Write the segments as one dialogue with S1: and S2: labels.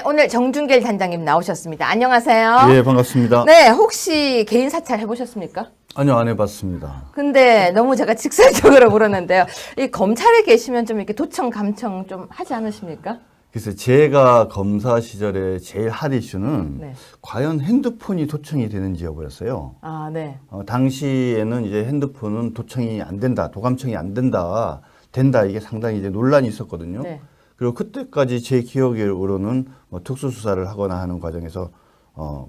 S1: 오늘 정준길 단장님 나오셨습니다. 안녕하세요.
S2: 예, 반갑습니다.
S1: 네, 혹시 개인 사찰 해보셨습니까?
S2: 아니요, 안 해봤습니다.
S1: 근데 너무 제가 직설적으로 물었는데요. 이 검찰에 계시면 좀 이렇게 도청, 감청 좀 하지 않으십니까?
S2: 그래서 제가 검사 시절에 제일 핫 이슈는
S1: 네.
S2: 과연 핸드폰이 도청이 되는지여버렸어요.
S1: 아, 네.
S2: 당시에는 이제 핸드폰은 도청이 안 된다, 도감청이 안 된다, 된다, 이게 상당히 이제 논란이 있었거든요.
S1: 네.
S2: 그리고 그때까지 제 기억으로는 뭐 특수수사를 하거나 하는 과정에서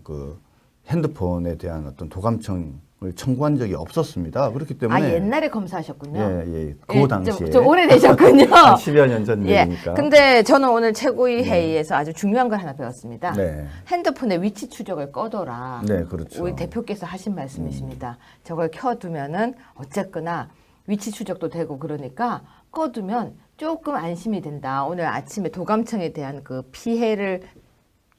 S2: 그 핸드폰에 대한 어떤 도감청을 청구한 적이 없었습니다. 그렇기 때문에.
S1: 아, 옛날에 검사하셨군요.
S2: 예. 그 당시에.
S1: 좀 오래되셨군요.
S2: 한 10여 년 전 얘기니까.
S1: 근데 저는 오늘 최고위 회의에서 아주 중요한 걸 하나 배웠습니다.
S2: 네.
S1: 핸드폰의 위치 추적을 꺼둬라.
S2: 네, 그렇죠.
S1: 우리 대표께서 하신 말씀이십니다. 저걸 켜두면은 어쨌거나 위치 추적도 되고 그러니까 꺼두면 조금 안심이 된다. 오늘 아침에 도감청에 대한 그 피해를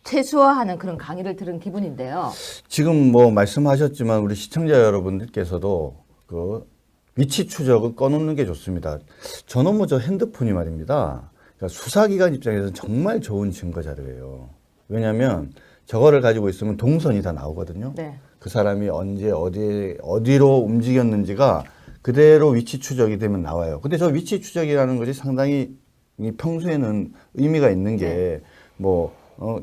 S1: 최소화하는 그런 강의를 들은 기분인데요.
S2: 지금 뭐 말씀하셨지만 우리 시청자 여러분들께서도 그 위치 추적을 꺼놓는 게 좋습니다. 저는 뭐 저 핸드폰이 말입니다. 그러니까 수사기관 입장에서는 정말 좋은 증거 자료예요. 왜냐하면 저거를 가지고 있으면 동선이 다 나오거든요.
S1: 네.
S2: 그 사람이 언제 어디로 움직였는지가 그대로 위치 추적이 되면 나와요. 근데 저 위치 추적이라는 것이 상당히 평소에는 의미가 있는 게 뭐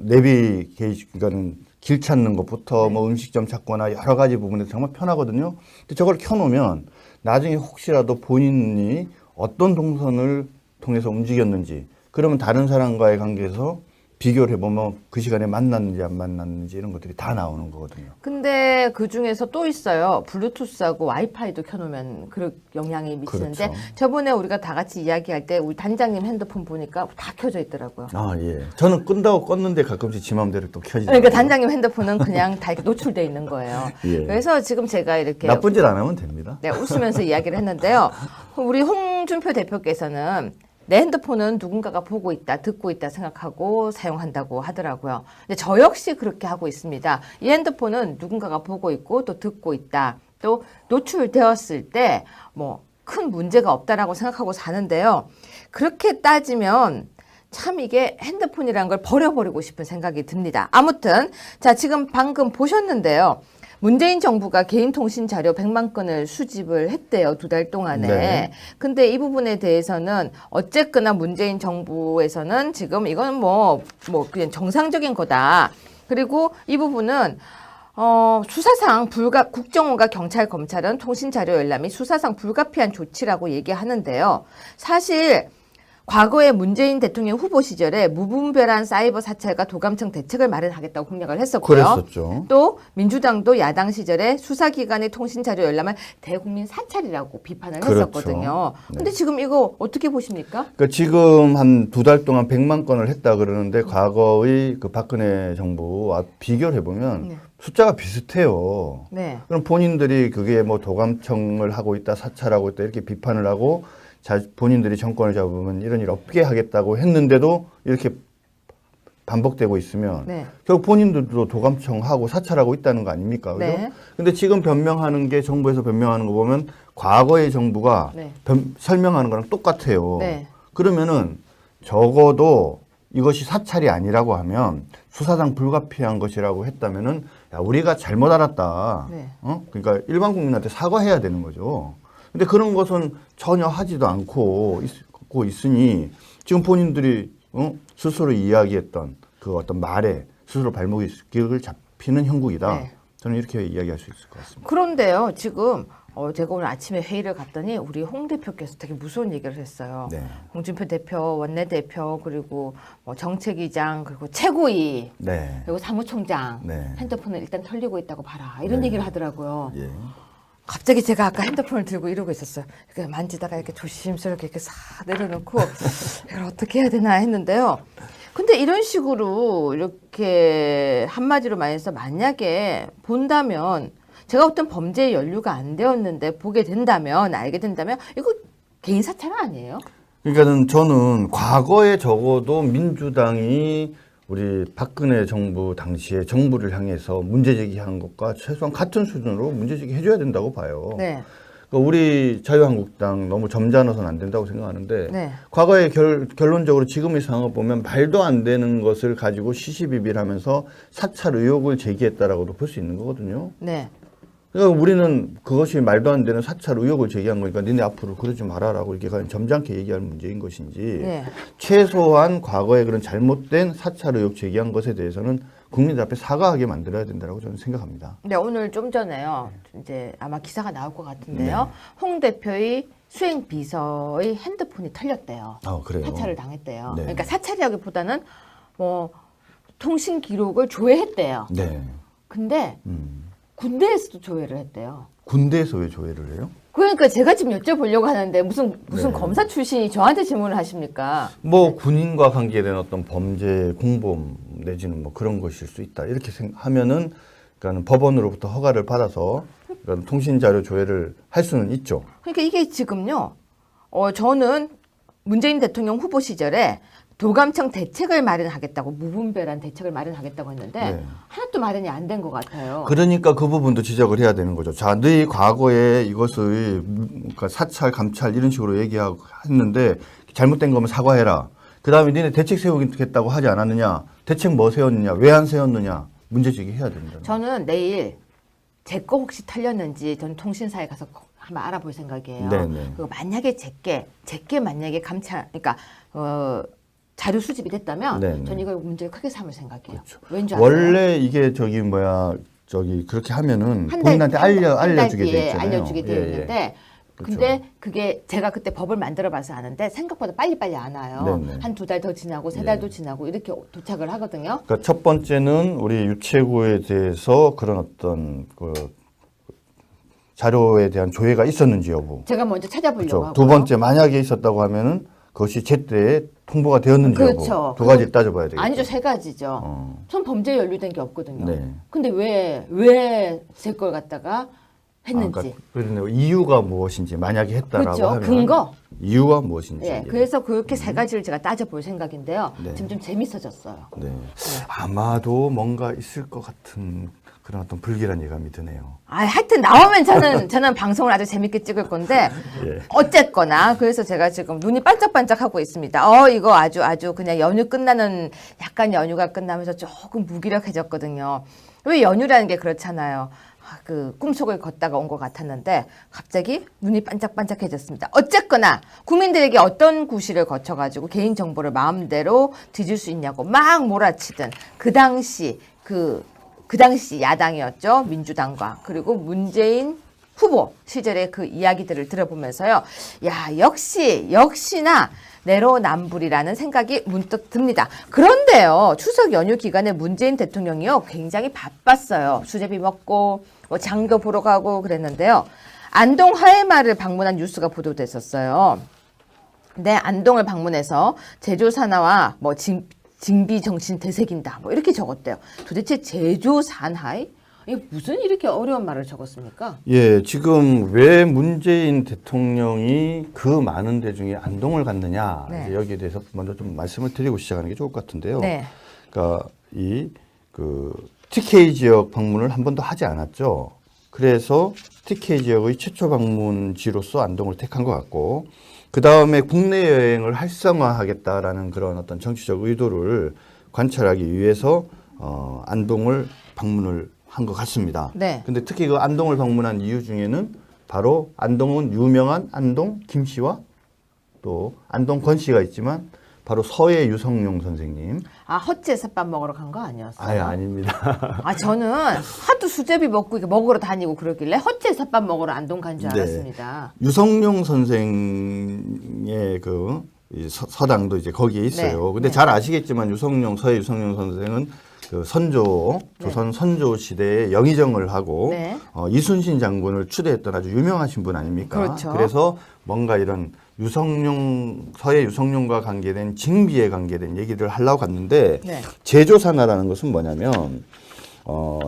S2: 내비게이션은 길 찾는 것부터 뭐 음식점 찾거나 여러 가지 부분에서 정말 편하거든요. 근데 저걸 켜놓으면 나중에 혹시라도 본인이 어떤 동선을 통해서 움직였는지, 그러면 다른 사람과의 관계에서 비교를 해보면 그 시간에 만났는지 안 만났는지 이런 것들이 다 나오는 거거든요.
S1: 근데 그 중에서 또 있어요. 블루투스하고 와이파이도 켜놓으면 그런 영향이 미치는데,
S2: 그렇죠.
S1: 저번에 우리가 다 같이 이야기할 때 우리 단장님 핸드폰 보니까 다 켜져 있더라고요.
S2: 아, 예. 저는 끈다고 껐는데 가끔씩 지 맘대로 또 켜지더라고요.
S1: 그러니까 단장님 핸드폰은 그냥 다 이렇게 노출돼 있는 거예요.
S2: 예.
S1: 그래서 지금 제가 이렇게
S2: 나쁜 짓 안 하면 됩니다.
S1: 네, 웃으면서 이야기를 했는데요. 우리 홍준표 대표께서는 내 핸드폰은 누군가가 보고 있다, 듣고 있다 생각하고 사용한다고 하더라고요. 근데 저 역시 그렇게 하고 있습니다. 이 핸드폰은 누군가가 보고 있고 또 듣고 있다, 또 노출되었을 때 뭐 큰 문제가 없다라고 생각하고 사는데요. 그렇게 따지면 참 이게 핸드폰이라는 걸 버려버리고 싶은 생각이 듭니다. 아무튼 자, 지금 방금 보셨는데요. 문재인 정부가 개인통신 자료 100만 건을 수집을 했대요. 2달 동안에.
S2: 네.
S1: 근데 이 부분에 대해서는 어쨌거나 문재인 정부에서는 지금 이건 뭐 그냥 정상적인 거다. 그리고 이 부분은 수사상 국정원과 경찰, 검찰은 통신자료 열람이 수사상 불가피한 조치라고 얘기하는데요. 사실 과거에 문재인 대통령 후보 시절에 무분별한 사이버 사찰과 도감청 대책을 마련하겠다고 공약을 했었고요.
S2: 그랬었죠.
S1: 또 민주당도 야당 시절에 수사기관의 통신자료 열람을 대국민 사찰이라고 비판을
S2: 그렇죠.
S1: 했었거든요.
S2: 네.
S1: 근데 지금 이거 어떻게 보십니까?
S2: 그러니까 지금 한 2달 동안 100만 건을 했다 그러는데 과거의 그 박근혜 정부와 비교를 해보면
S1: 네.
S2: 숫자가 비슷해요.
S1: 네.
S2: 그럼 본인들이 그게 뭐 도감청을 하고 있다, 사찰하고 있다 이렇게 비판을 하고 본인들이 정권을 잡으면 이런 일 없게 하겠다고 했는데도 이렇게 반복되고 있으면
S1: 네.
S2: 결국 본인들도 도감청하고 사찰하고 있다는 거 아닙니까? 그죠?
S1: 네.
S2: 근데 지금 변명하는 게 정부에서 변명하는 거 보면 과거의 정부가
S1: 네.
S2: 설명하는 거랑 똑같아요.
S1: 네.
S2: 그러면은 적어도 이것이 사찰이 아니라고 하면 수사상 불가피한 것이라고 했다면은 야, 우리가 잘못 알았다.
S1: 네.
S2: 그러니까 일반 국민한테 사과해야 되는 거죠. 근데 그런 것은 전혀 하지도 않고 있으니 지금 본인들이 스스로 이야기했던 그 어떤 말에 스스로 발목이 기억을 잡히는 형국이다.
S1: 네.
S2: 저는 이렇게 이야기할 수 있을 것 같습니다.
S1: 그런데요, 지금 제가 오늘 아침에 회의를 갔더니 우리 홍 대표께서 되게 무서운 얘기를 했어요.
S2: 네.
S1: 홍준표 대표, 원내대표, 그리고 뭐 정책위장, 그리고 최고위,
S2: 네.
S1: 그리고 사무총장
S2: 네.
S1: 핸드폰을 일단 털리고 있다고 봐라, 이런
S2: 네.
S1: 얘기를 하더라고요.
S2: 예.
S1: 갑자기 제가 아까 핸드폰을 들고 이러고 있었어요. 이렇게 만지다가 이렇게 조심스럽게 이렇게 싹 내려놓고 이걸 어떻게 해야 되나 했는데요. 근데 이런 식으로 이렇게 한마디로 말해서 만약에 본다면, 제가 어떤 범죄에 연루가 안 되었는데 보게 된다면, 알게 된다면 이거 개인 사찰 아니에요?
S2: 그러니까는 저는 과거에 적어도 민주당이 우리 박근혜 정부 당시에 정부를 향해서 문제 제기한 것과 최소한 같은 수준으로 문제 제기해줘야 된다고 봐요.
S1: 네.
S2: 그러니까 우리 자유한국당 너무 점잖아서는 안 된다고 생각하는데
S1: 네.
S2: 과거에 결론적으로 지금의 상황을 보면 말도 안 되는 것을 가지고 시시비비하면서 사찰 의혹을 제기했다라고도 볼 수 있는 거거든요.
S1: 네.
S2: 그러니까 우리는 그것이 말도 안 되는 사찰 의혹을 제기한 거니까 니네 앞으로 그러지 말아라고 이렇게 그냥 점잖게 얘기할 문제인 것인지
S1: 네.
S2: 최소한 과거에 그런 잘못된 사찰 의혹 제기한 것에 대해서는 국민들 앞에 사과하게 만들어야 된다고 저는 생각합니다.
S1: 네, 오늘 좀 전에요. 이제 아마 기사가 나올 것 같은데요. 홍 대표의 수행 비서의 핸드폰이 털렸대요.
S2: 그래요?
S1: 사찰을 당했대요.
S2: 네.
S1: 그러니까 사찰이라기보다는 뭐 통신 기록을 조회했대요.
S2: 네.
S1: 근데 군대에서도 조회를 했대요.
S2: 군대에서 왜 조회를 해요?
S1: 그러니까 제가 지금 여쭤보려고 하는데 무슨
S2: 네.
S1: 검사 출신이 저한테 질문을 하십니까?
S2: 뭐 군인과 관계된 어떤 범죄 공범 내지는 뭐 그런 것일 수 있다 이렇게 하면은 그러니까 법원으로부터 허가를 받아서 그러니까 통신 자료 조회를 할 수는 있죠.
S1: 그러니까 이게 지금요. 저는 문재인 대통령 후보 시절에 도감청 대책을 마련하겠다고 무분별한 대책을 마련하겠다고 했는데
S2: 네.
S1: 하나도 마련이 안 된 것 같아요.
S2: 그러니까 그 부분도 지적을 해야 되는 거죠. 자, 너희 과거에 이것을 그러니까 사찰, 감찰 이런 식으로 얘기하고 했는데 잘못된 거면 사과해라. 그 다음에 니네 대책 세우겠다고 하지 않았느냐. 대책 뭐 세웠느냐. 왜 안 세웠느냐. 문제 제기해야 된다.
S1: 저는 내일 제 거 혹시 털렸는지 전 통신사에 가서 한번 알아볼 생각이에요.
S2: 네네.
S1: 그리고 만약에 제게 만약에 감찰, 그러니까 자료 수집이 됐다면
S2: 네네.
S1: 전 이걸 문제를 크게 삼을 생각이에요.
S2: 그렇죠.
S1: 왠지 알아요?
S2: 원래 이게 그렇게 하면은 본인한테 알려주게 돼 있잖아요.
S1: 알려주게 돼 있는데
S2: 그렇죠.
S1: 근데 그게 제가 그때 법을 만들어봐서 아는데 생각보다 빨리빨리 안 와요.
S2: 네네.
S1: 한 2달 더 지나고 3달도 지나고 이렇게 도착을 하거든요.
S2: 그러니까 첫 번째는 우리 유채구에 대해서 그런 어떤 그 자료에 대한 조회가 있었는지 여부.
S1: 제가 먼저 찾아보려고
S2: 그렇죠.
S1: 하고요.
S2: 두 번째 만약에 있었다고 하면은 그것이 제때 통보가 되었는지
S1: 그렇죠.
S2: 여부. 두 가지 따져봐야 되겠죠.
S1: 아니죠, 3가지죠. 전 범죄에 연루된 게 없거든요.
S2: 네.
S1: 근데 왜 제 걸 갖다가 했는지.
S2: 그러니까 이유가 무엇인지 만약에 했다라고
S1: 그렇죠.
S2: 하면
S1: 근거.
S2: 이유가 무엇인지.
S1: 네, 그래서 그렇게 3가지를 제가 따져볼 생각인데요.
S2: 네.
S1: 지금 좀 재밌어졌어요.
S2: 네. 아마도 뭔가 있을 것 같은 그런 어떤 불길한 예감이 드네요.
S1: 하여튼 나오면 저는 방송을 아주 재밌게 찍을 건데
S2: 예.
S1: 어쨌거나 그래서 제가 지금 눈이 반짝반짝하고 있습니다. 이거 아주 그냥 연휴 끝나는 약간 연휴가 끝나면서 조금 무기력해졌거든요. 왜 연휴라는 게 그렇잖아요. 그 꿈속을 걷다가 온 것 같았는데 갑자기 눈이 반짝반짝해졌습니다. 어쨌거나 국민들에게 어떤 구실을 거쳐가지고 개인정보를 마음대로 뒤질 수 있냐고 막 몰아치던 그 당시 야당이었죠. 민주당과 그리고 문재인 후보 시절의 그 이야기들을 들어보면서요. 야, 역시나 내로남불이라는 생각이 문득 듭니다. 그런데요. 추석 연휴 기간에 문재인 대통령이요. 굉장히 바빴어요. 수제비 먹고 뭐 장도 보러 가고 그랬는데요. 안동 화해마을을 방문한 뉴스가 보도됐었어요. 네, 안동을 방문해서 제조산하와 뭐 징비 정신 되새긴다. 뭐 이렇게 적었대요. 도대체 제조산하이? 이게 무슨 이렇게 어려운 말을 적었습니까?
S2: 예, 지금 왜 문재인 대통령이 그 많은 데 중에 안동을 갔느냐.
S1: 네.
S2: 이제 여기에 대해서 먼저 좀 말씀을 드리고 시작하는 게 좋을 것 같은데요.
S1: 네.
S2: 그러니까 TK 지역 방문을 한 번도 하지 않았죠. 그래서 TK 지역의 최초 방문지로서 안동을 택한 것 같고, 그 다음에 국내 여행을 활성화하겠다라는 그런 어떤 정치적 의도를 관찰하기 위해서 안동을 방문을 한 것 같습니다.
S1: 네.
S2: 근데 특히 그 안동을 방문한 이유 중에는 바로 안동은 유명한 안동 김 씨와 또 안동 권 씨가 있지만 바로 서해 유성룡 선생님.
S1: 헛제사 밥 먹으러 간 거 아니었어요?
S2: 아예 아닙니다.
S1: 저는 하도 수제비 먹고 이렇게 먹으러 다니고 그러길래 헛제사 밥 먹으러 안동 간 줄
S2: 네.
S1: 알았습니다.
S2: 유성룡 선생의 이 서당도 이제 거기에 있어요.
S1: 네.
S2: 근데
S1: 네.
S2: 잘 아시겠지만 서해 유성룡 선생은 그 조선 선조 시대에 영의정을 하고
S1: 네.
S2: 이순신 장군을 추대했던 아주 유명하신 분 아닙니까?
S1: 그렇죠.
S2: 그래서 뭔가 이런 서해 유성룡과 관계된 징비에 관계된 얘기를 하려고 갔는데
S1: 네.
S2: 제조산하라는 것은 뭐냐면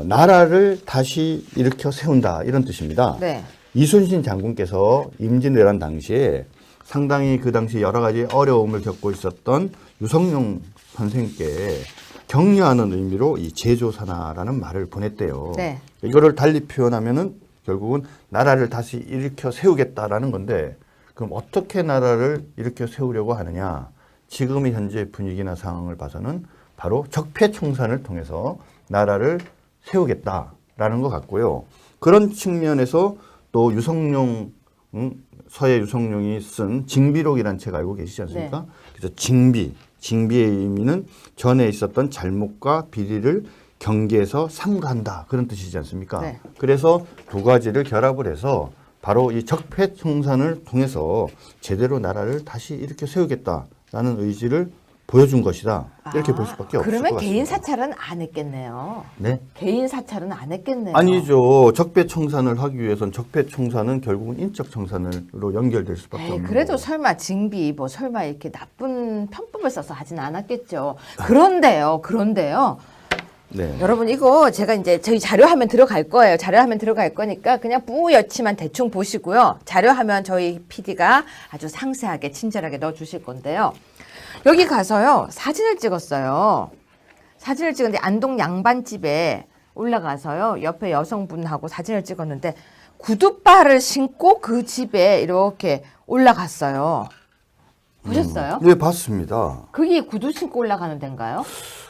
S2: 나라를 다시 일으켜 세운다 이런 뜻입니다.
S1: 네.
S2: 이순신 장군께서 임진왜란 당시에 상당히 그 당시 여러 가지 어려움을 겪고 있었던 유성룡 선생께 격려하는 의미로 이 제조산하라는 말을 보냈대요.
S1: 네.
S2: 이거를 달리 표현하면은 결국은 나라를 다시 일으켜 세우겠다라는 건데 그럼 어떻게 나라를 일으켜 세우려고 하느냐? 지금의 현재 분위기나 상황을 봐서는 바로 적폐청산을 통해서 나라를 세우겠다라는 것 같고요. 그런 측면에서 또 유성룡 서예 유성룡이 쓴 징비록이라는 책 알고 계시지 않습니까?
S1: 네.
S2: 그래서 징비의 의미는 전에 있었던 잘못과 비리를 경계에서 삼가한다 그런 뜻이지 않습니까?
S1: 네.
S2: 그래서 두 가지를 결합을 해서 바로 이 적폐청산을 통해서 제대로 나라를 다시 이렇게 세우겠다라는 의지를 보여준 것이다. 이렇게 볼 수밖에 없을 것
S1: 그러면
S2: 같습니다.
S1: 개인 사찰은 안 했겠네요.
S2: 네?
S1: 개인 사찰은 안 했겠네요.
S2: 아니죠. 적폐청산을 하기 위해선 적폐청산은 결국은 인적청산으로 연결될 수밖에 없는
S1: 그래도
S2: 거고.
S1: 설마 징비 뭐 설마 이렇게 나쁜 편법을 써서 하진 않았겠죠. 그런데요.
S2: 네.
S1: 여러분 이거 제가 이제 저희 자료화면 들어갈 거예요. 자료화면 들어갈 거니까 그냥 뿌옇지만 대충 보시고요. 자료화면 저희 PD가 아주 상세하게 친절하게 넣어주실 건데요. 여기 가서요 사진을 찍었어요. 사진을 찍었는데 안동 양반집에 올라가서요 옆에 여성분하고 사진을 찍었는데 구두발을 신고 그 집에 이렇게 올라갔어요. 보셨어요?
S2: 네, 봤습니다.
S1: 그게 구두 신고 올라가는 데인가요?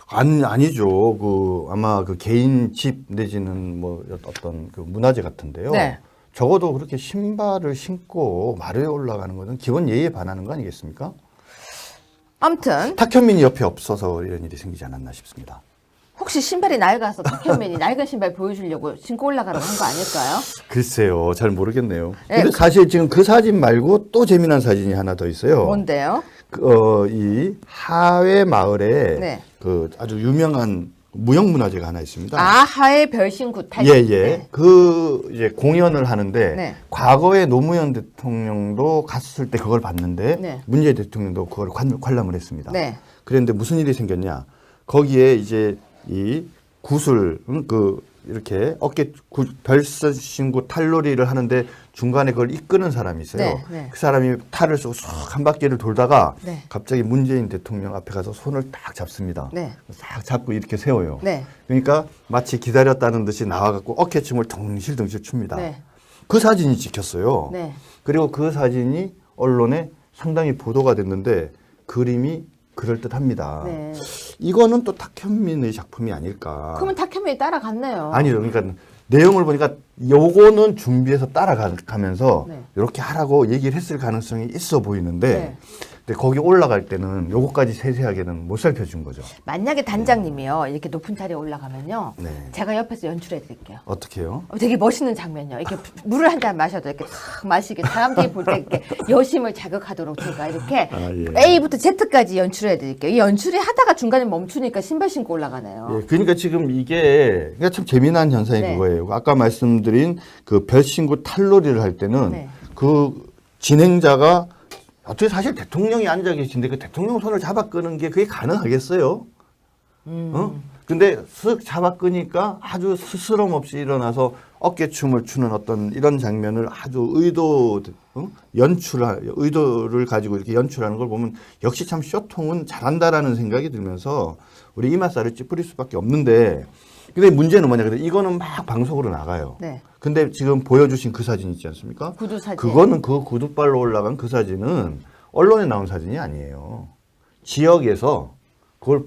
S2: 아니죠. 아마 그 개인 집 내지는 뭐 어떤 그 문화재 같은데요.
S1: 네.
S2: 적어도 그렇게 신발을 신고 마루에 올라가는 것은 기본 예의에 반하는 거 아니겠습니까?
S1: 아무튼
S2: 탁현민이 옆에 없어서 이런 일이 생기지 않았나 싶습니다.
S1: 혹시 신발이 낡아서 탁현민이 낡은 신발 보여주려고 신고 올라가라고 한 거 아닐까요?
S2: 글쎄요, 잘 모르겠네요.
S1: 네.
S2: 근데 사실 지금 그 사진 말고 또 재미난 사진이 하나 더 있어요.
S1: 뭔데요?
S2: 이 하회 마을에
S1: 네.
S2: 그 아주 유명한 무형문화재가 하나 있습니다.
S1: 하의 별신구 탈.
S2: 예.
S1: 네.
S2: 이제 공연을 하는데
S1: 네.
S2: 과거에 노무현 대통령도 갔을 때 그걸 봤는데
S1: 네.
S2: 문재인 대통령도 그걸 관람을 했습니다.
S1: 네.
S2: 그런데 무슨 일이 생겼냐? 거기에 이제 이 구슬 이렇게 어깨 별신구 탈놀이를 하는데 중간에 그걸 이끄는 사람이 있어요.
S1: 네, 네.
S2: 그 사람이 탈을 쏘고 쑥 한 바퀴를 돌다가
S1: 네.
S2: 갑자기 문재인 대통령 앞에 가서 손을 딱 잡습니다.
S1: 네.
S2: 딱 잡고 이렇게 세워요.
S1: 네.
S2: 그러니까 마치 기다렸다는 듯이 나와갖고 어깨춤을 덩실덩실 춥니다.
S1: 네.
S2: 그 사진이 찍혔어요.
S1: 네.
S2: 그리고 그 사진이 언론에 상당히 보도가 됐는데 그림이 그럴듯합니다.
S1: 네.
S2: 이거는 또 탁현민의 작품이 아닐까.
S1: 그러면 탁현민이 따라갔네요.
S2: 아니요. 그러니까 내용을 보니까 요거는 준비해서 따라가면서
S1: 네.
S2: 이렇게 하라고 얘기를 했을 가능성이 있어 보이는데
S1: 네.
S2: 근데 거기 올라갈 때는 요거까지 세세하게는 못 살펴준 거죠.
S1: 만약에 단장님이요 이렇게 높은 자리에 올라가면요
S2: 네.
S1: 제가 옆에서 연출해 드릴게요.
S2: 어떻게 해요?
S1: 되게 멋있는 장면이요. 이렇게 물을 한 잔 마셔도 이렇게 탁 마시게 사람들이 볼 때 이렇게 여심을 자극하도록 제가 이렇게
S2: 예.
S1: A부터 Z까지 연출해 드릴게요. 이 연출이 하다가 중간에 멈추니까 신발 신고 올라가네요.
S2: 예, 그러니까 지금 이게 그러니까 참 재미난 현상이
S1: 네.
S2: 그거예요. 아까 말씀드린 그 별신구 탈놀이를 할 때는
S1: 네.
S2: 그 진행자가 어떻게 사실 대통령이 앉아 계신데 그 대통령 손을 잡아 끄는 게 그게 가능하겠어요? 근데 쓱 잡아 끄니까 아주 스스럼 없이 일어나서 어깨춤을 추는 어떤 이런 장면을 아주 의도를 가지고 이렇게 연출하는 걸 보면 역시 참 쇼통은 잘한다라는 생각이 들면서 우리 이맛살을 찌푸릴 수밖에 없는데 근데 문제는 뭐냐. 근데 이거는 막 방송으로 나가요.
S1: 네.
S2: 근데 지금 보여주신 그 사진 있지 않습니까?
S1: 구두 사진.
S2: 그거는 그 구두발로 올라간 그 사진은 언론에 나온 사진이 아니에요. 지역에서 그걸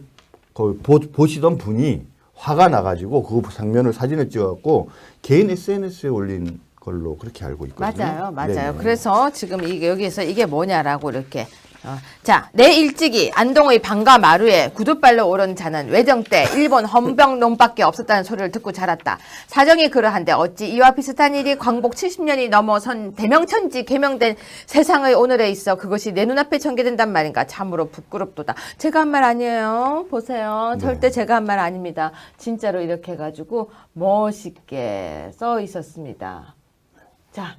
S2: 보시던 분이 화가 나가지고 그 장면을 사진을 찍어갖고 개인 SNS에 올린 걸로 그렇게 알고 있거든요.
S1: 맞아요.
S2: 네네.
S1: 그래서 지금 이게 여기에서 이게 뭐냐라고 이렇게 자, 내 일찍이 안동의 방가 마루에 구두발로 오른 자는 외정 때 일본 헌병놈밖에 없었다는 소리를 듣고 자랐다. 사정이 그러한데 어찌 이와 비슷한 일이 광복 70년이 넘어선 대명천지 개명된 세상의 오늘에 있어 그것이 내 눈앞에 전개된단 말인가. 참으로 부끄럽도다. 제가 한 말 아니에요. 보세요. 절대 제가 한 말 아닙니다. 진짜로 이렇게 해가지고 멋있게 써 있었습니다. 자,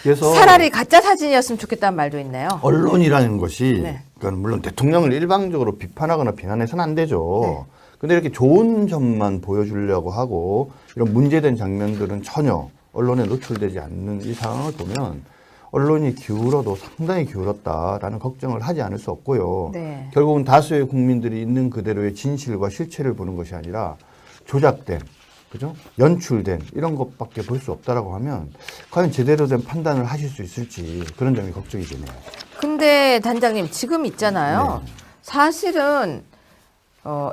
S2: 그래서
S1: 차라리 가짜 사진이었으면 좋겠다는 말도 있네요.
S2: 언론이라는 것이
S1: 네.
S2: 그러니까 물론 대통령을 일방적으로 비판하거나 비난해서는 안 되죠.
S1: 네.
S2: 근데 이렇게 좋은 점만 보여주려고 하고 이런 문제된 장면들은 전혀 언론에 노출되지 않는 이 상황을 보면 언론이 기울어도 상당히 기울었다라는 걱정을 하지 않을 수 없고요.
S1: 네.
S2: 결국은 다수의 국민들이 있는 그대로의 진실과 실체를 보는 것이 아니라 조작된 그죠? 연출된 이런 것밖에 볼 수 없다라고 하면 과연 제대로 된 판단을 하실 수 있을지 그런 점이 걱정이 되네요.
S1: 근데 단장님 지금 있잖아요.
S2: 네.
S1: 사실은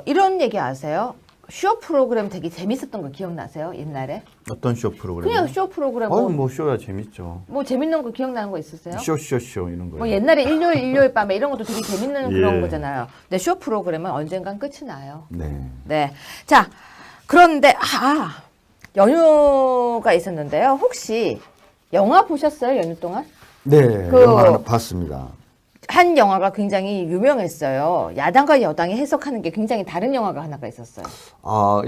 S1: 이런 얘기 아세요? 쇼 프로그램 되게 재밌었던 거 기억나세요? 옛날에?
S2: 어떤 쇼 프로그램?
S1: 그냥 쇼 프로그램
S2: 뭐 쇼야 재밌죠.
S1: 뭐 재밌는 거 기억나는 거 있으세요?
S2: 쇼 이런 거예요.
S1: 뭐 옛날에 일요일 밤에 이런 것도 되게 재밌는
S2: 예.
S1: 그런 거잖아요. 근데 쇼 프로그램은 언젠간 끝이 나요.
S2: 네.
S1: 네. 자, 그런데 연휴가 있었는데요. 혹시 영화 보셨어요? 연휴 동안?
S2: 네, 영화 하나 봤습니다.
S1: 한 영화가 굉장히 유명했어요. 야당과 여당이 해석하는 게 굉장히 다른 영화가 하나가 있었어요.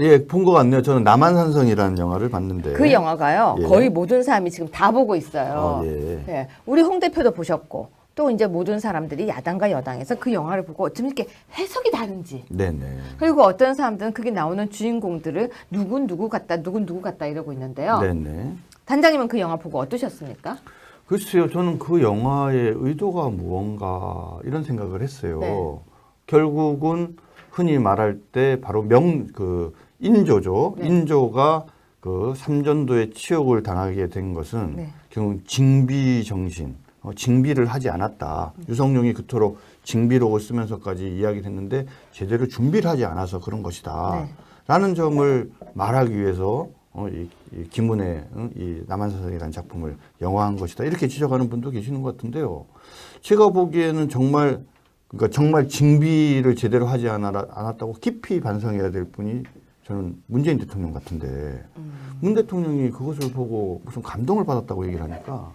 S2: 예, 본 것 같네요. 저는 남한산성이라는 영화를 봤는데.
S1: 그 영화가요.
S2: 예.
S1: 거의 모든 사람이 지금 다 보고 있어요.
S2: 예.
S1: 예. 우리 홍 대표도 보셨고 또 이제 모든 사람들이 야당과 여당에서 그 영화를 보고 어쩜 이렇게 해석이 다른지.
S2: 네네.
S1: 그리고 어떤 사람들은 그게 나오는 주인공들을 누군 누구 같다 이러고 있는데요.
S2: 네네.
S1: 단장님은 그 영화 보고 어떠셨습니까?
S2: 글쎄요, 저는 그 영화의 의도가 무언가 이런 생각을 했어요.
S1: 네.
S2: 결국은 흔히 말할 때 바로 인조죠.
S1: 네.
S2: 인조가 그 삼전도의 치욕을 당하게 된 것은
S1: 네.
S2: 결국 징비 정신, 징비를 하지 않았다. 유성룡이 그토록 징비록을 쓰면서까지 이야기를 했는데 제대로 준비를 하지 않아서 그런 것이다.
S1: 네.
S2: 라는 점을 말하기 위해서 이 김은혜 이 남한산성이라는 작품을 영화한 것이다. 이렇게 지적하는 분도 계시는 것 같은데요. 제가 보기에는 정말 징비를 제대로 하지 않았다고 깊이 반성해야 될 분이 저는 문재인 대통령 같은데 문 대통령이 그것을 보고 무슨 감동을 받았다고 얘기를 하니까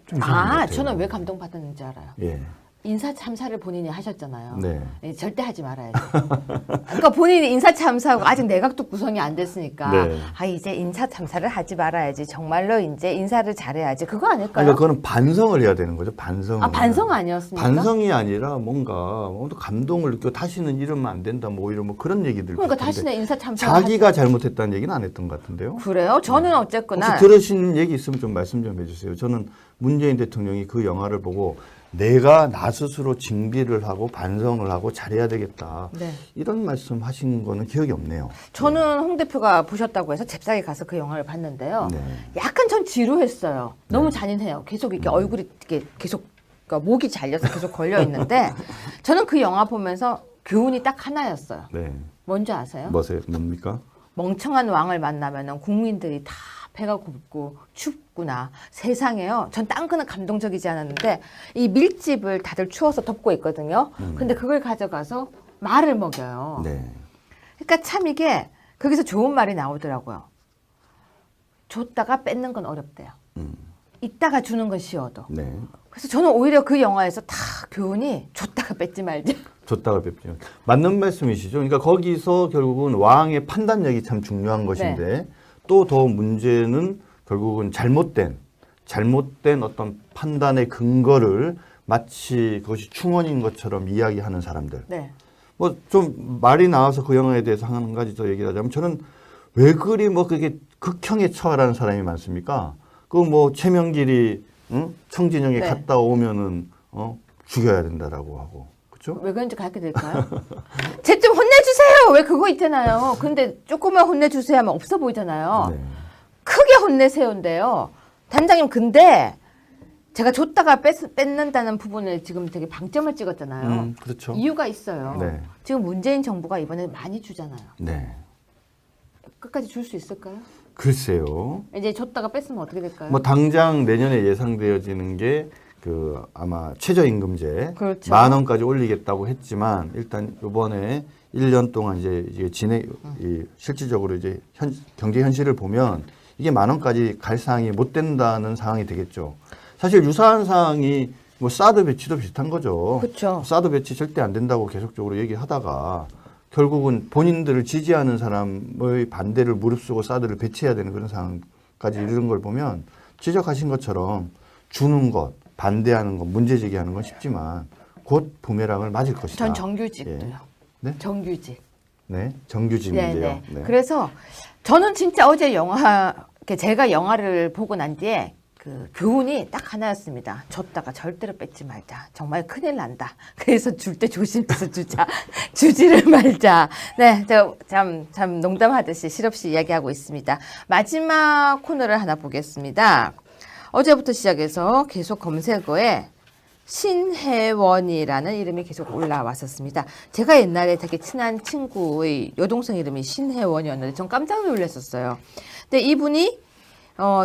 S2: 좀 이상한 것 같아요.
S1: 저는 왜 감동받았는지 알아요.
S2: 예.
S1: 인사 참사를 본인이 하셨잖아요.
S2: 네.
S1: 네, 절대 하지 말아야죠. 그러니까 본인이 인사 참사하고 아직 내각도 구성이 안 됐으니까
S2: 네.
S1: 이제 인사 참사를 하지 말아야지. 정말로 이제 인사를 잘해야지. 그거 아닐까요?
S2: 그러니까 그거는 반성을 해야 되는 거죠. 반성.
S1: 반성 아니었습니까?
S2: 반성이 아니라 뭔가 감동을 느끼고 다시는 이러면 안 된다. 뭐 이런 그런 얘기들.
S1: 그러니까 다시는 인사 참사.
S2: 자기가 잘못했다는 얘기는 안 했던 것 같은데요.
S1: 그래요? 저는 어쨌거나
S2: 혹시 들으신 얘기 있으면 좀 말씀 좀 해주세요. 저는 문재인 대통령이 그 영화를 보고 내가 나 스스로 징비를 하고 반성을 하고 잘해야 되겠다.
S1: 네.
S2: 이런 말씀 하신 거는 기억이 없네요.
S1: 저는 홍 대표가 보셨다고 해서 잽싸게 가서 그 영화를 봤는데요.
S2: 네.
S1: 약간 전 지루했어요. 너무 잔인해요. 계속 이렇게 얼굴이 이렇게 계속 그러니까 목이 잘려서 계속 걸려 있는데 저는 그 영화 보면서 교훈이 딱 하나였어요.
S2: 네.
S1: 뭔지 아세요?
S2: 뭡니까?
S1: 멍청한 왕을 만나면 국민들이 다 배가 고프고 춥구나. 세상에요. 전 딴 거는 감동적이지 않았는데 이 밀집을 다들 추워서 덮고 있거든요. 근데 그걸 가져가서 말을 먹여요.
S2: 네.
S1: 그러니까 참 이게 거기서 좋은 말이 나오더라고요. 줬다가 뺏는 건 어렵대요. 이따가 주는 건 쉬워도.
S2: 네.
S1: 그래서 저는 오히려 그 영화에서 다 교훈이 줬다가 뺏지 말자.
S2: 줬다가 뵙죠. 맞는 말씀이시죠. 그러니까 거기서 결국은 왕의 판단력이 참 중요한 것인데 또 더 문제는 결국은 잘못된 어떤 판단의 근거를 마치 그것이 충원인 것처럼 이야기하는 사람들.
S1: 네.
S2: 뭐 좀 말이 나와서 그 영화에 대해서 한 가지 더 얘기를 하자면 저는 왜 그리 그게 극형에 처하라는 사람이 많습니까? 최명길이 청진영에
S1: 네.
S2: 갔다 오면은 죽여야 된다라고 하고. 그렇죠?
S1: 왜 그런지 가르쳐 드릴까요? 쟤 좀 혼내주세요. 왜 그거 있잖아요. 근데 조금만 혼내주세요 하면 없어 보이잖아요.
S2: 네.
S1: 크게 혼내세요인데요. 단장님 근데 제가 줬다가 뺏는다는 부분을 지금 되게 방점을 찍었잖아요.
S2: 그렇죠.
S1: 이유가 있어요.
S2: 네.
S1: 지금 문재인 정부가 이번에 많이 주잖아요.
S2: 네.
S1: 끝까지 줄 수 있을까요?
S2: 글쎄요.
S1: 이제 줬다가 뺐으면 어떻게 될까요?
S2: 당장 내년에 예상되어지는 게 아마 최저임금제
S1: 그렇죠.
S2: 10,000원까지 올리겠다고 했지만 일단 이번에 1년 동안 이제 실질적으로 이제 경제 현실을 보면 이게 10,000원까지 갈 상황이 못 된다는 상황이 되겠죠. 사실 유사한 상황이 사드 배치도 비슷한 거죠.
S1: 그렇죠.
S2: 사드 배치 절대 안 된다고 계속적으로 얘기하다가 결국은 본인들을 지지하는 사람의 반대를 무릅쓰고 사드를 배치해야 되는 그런 상황까지 이르는 걸 보면 지적하신 것처럼 주는 것, 반대하는 것, 문제 제기하는 건 쉽지만 곧 부메랑을 맞을 것이다.
S1: 전 정규직도요.
S2: 예. 네?
S1: 정규직.
S2: 네, 정규직 문제요.
S1: 네.
S2: 네.
S1: 그래서 저는 진짜 어제 제가 영화를 보고 난 뒤에 그 교훈이 딱 하나였습니다. 줬다가 절대로 뺏지 말자. 정말 큰일 난다. 그래서 줄 때 조심해서 주자. 주지를 말자. 네, 참 농담하듯이 실없이 이야기하고 있습니다. 마지막 코너를 하나 보겠습니다. 어제부터 시작해서 계속 검색어에 신혜원이라는 이름이 계속 올라왔었습니다. 제가 옛날에 되게 친한 친구의 여동생 이름이 신혜원이었는데 전 깜짝 놀랐었어요. 근데 이분이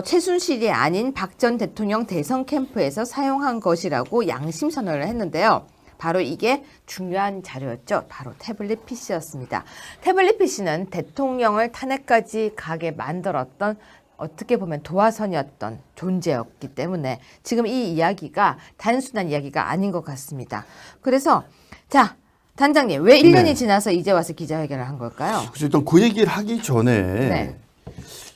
S1: 최순실이 아닌 박 전 대통령 대선 캠프에서 사용한 것이라고 양심 선언을 했는데요. 바로 이게 중요한 자료였죠. 바로 태블릿 PC였습니다. 태블릿 PC는 대통령을 탄핵까지 가게 만들었던 어떻게 보면 도화선이었던 존재였기 때문에 지금 이 이야기가 단순한 이야기가 아닌 것 같습니다. 그래서 자, 단장님 왜 1년이 지나서 이제 와서 기자회견을 한 걸까요?
S2: 그래서 일단 그 얘기를 하기 전에
S1: 네.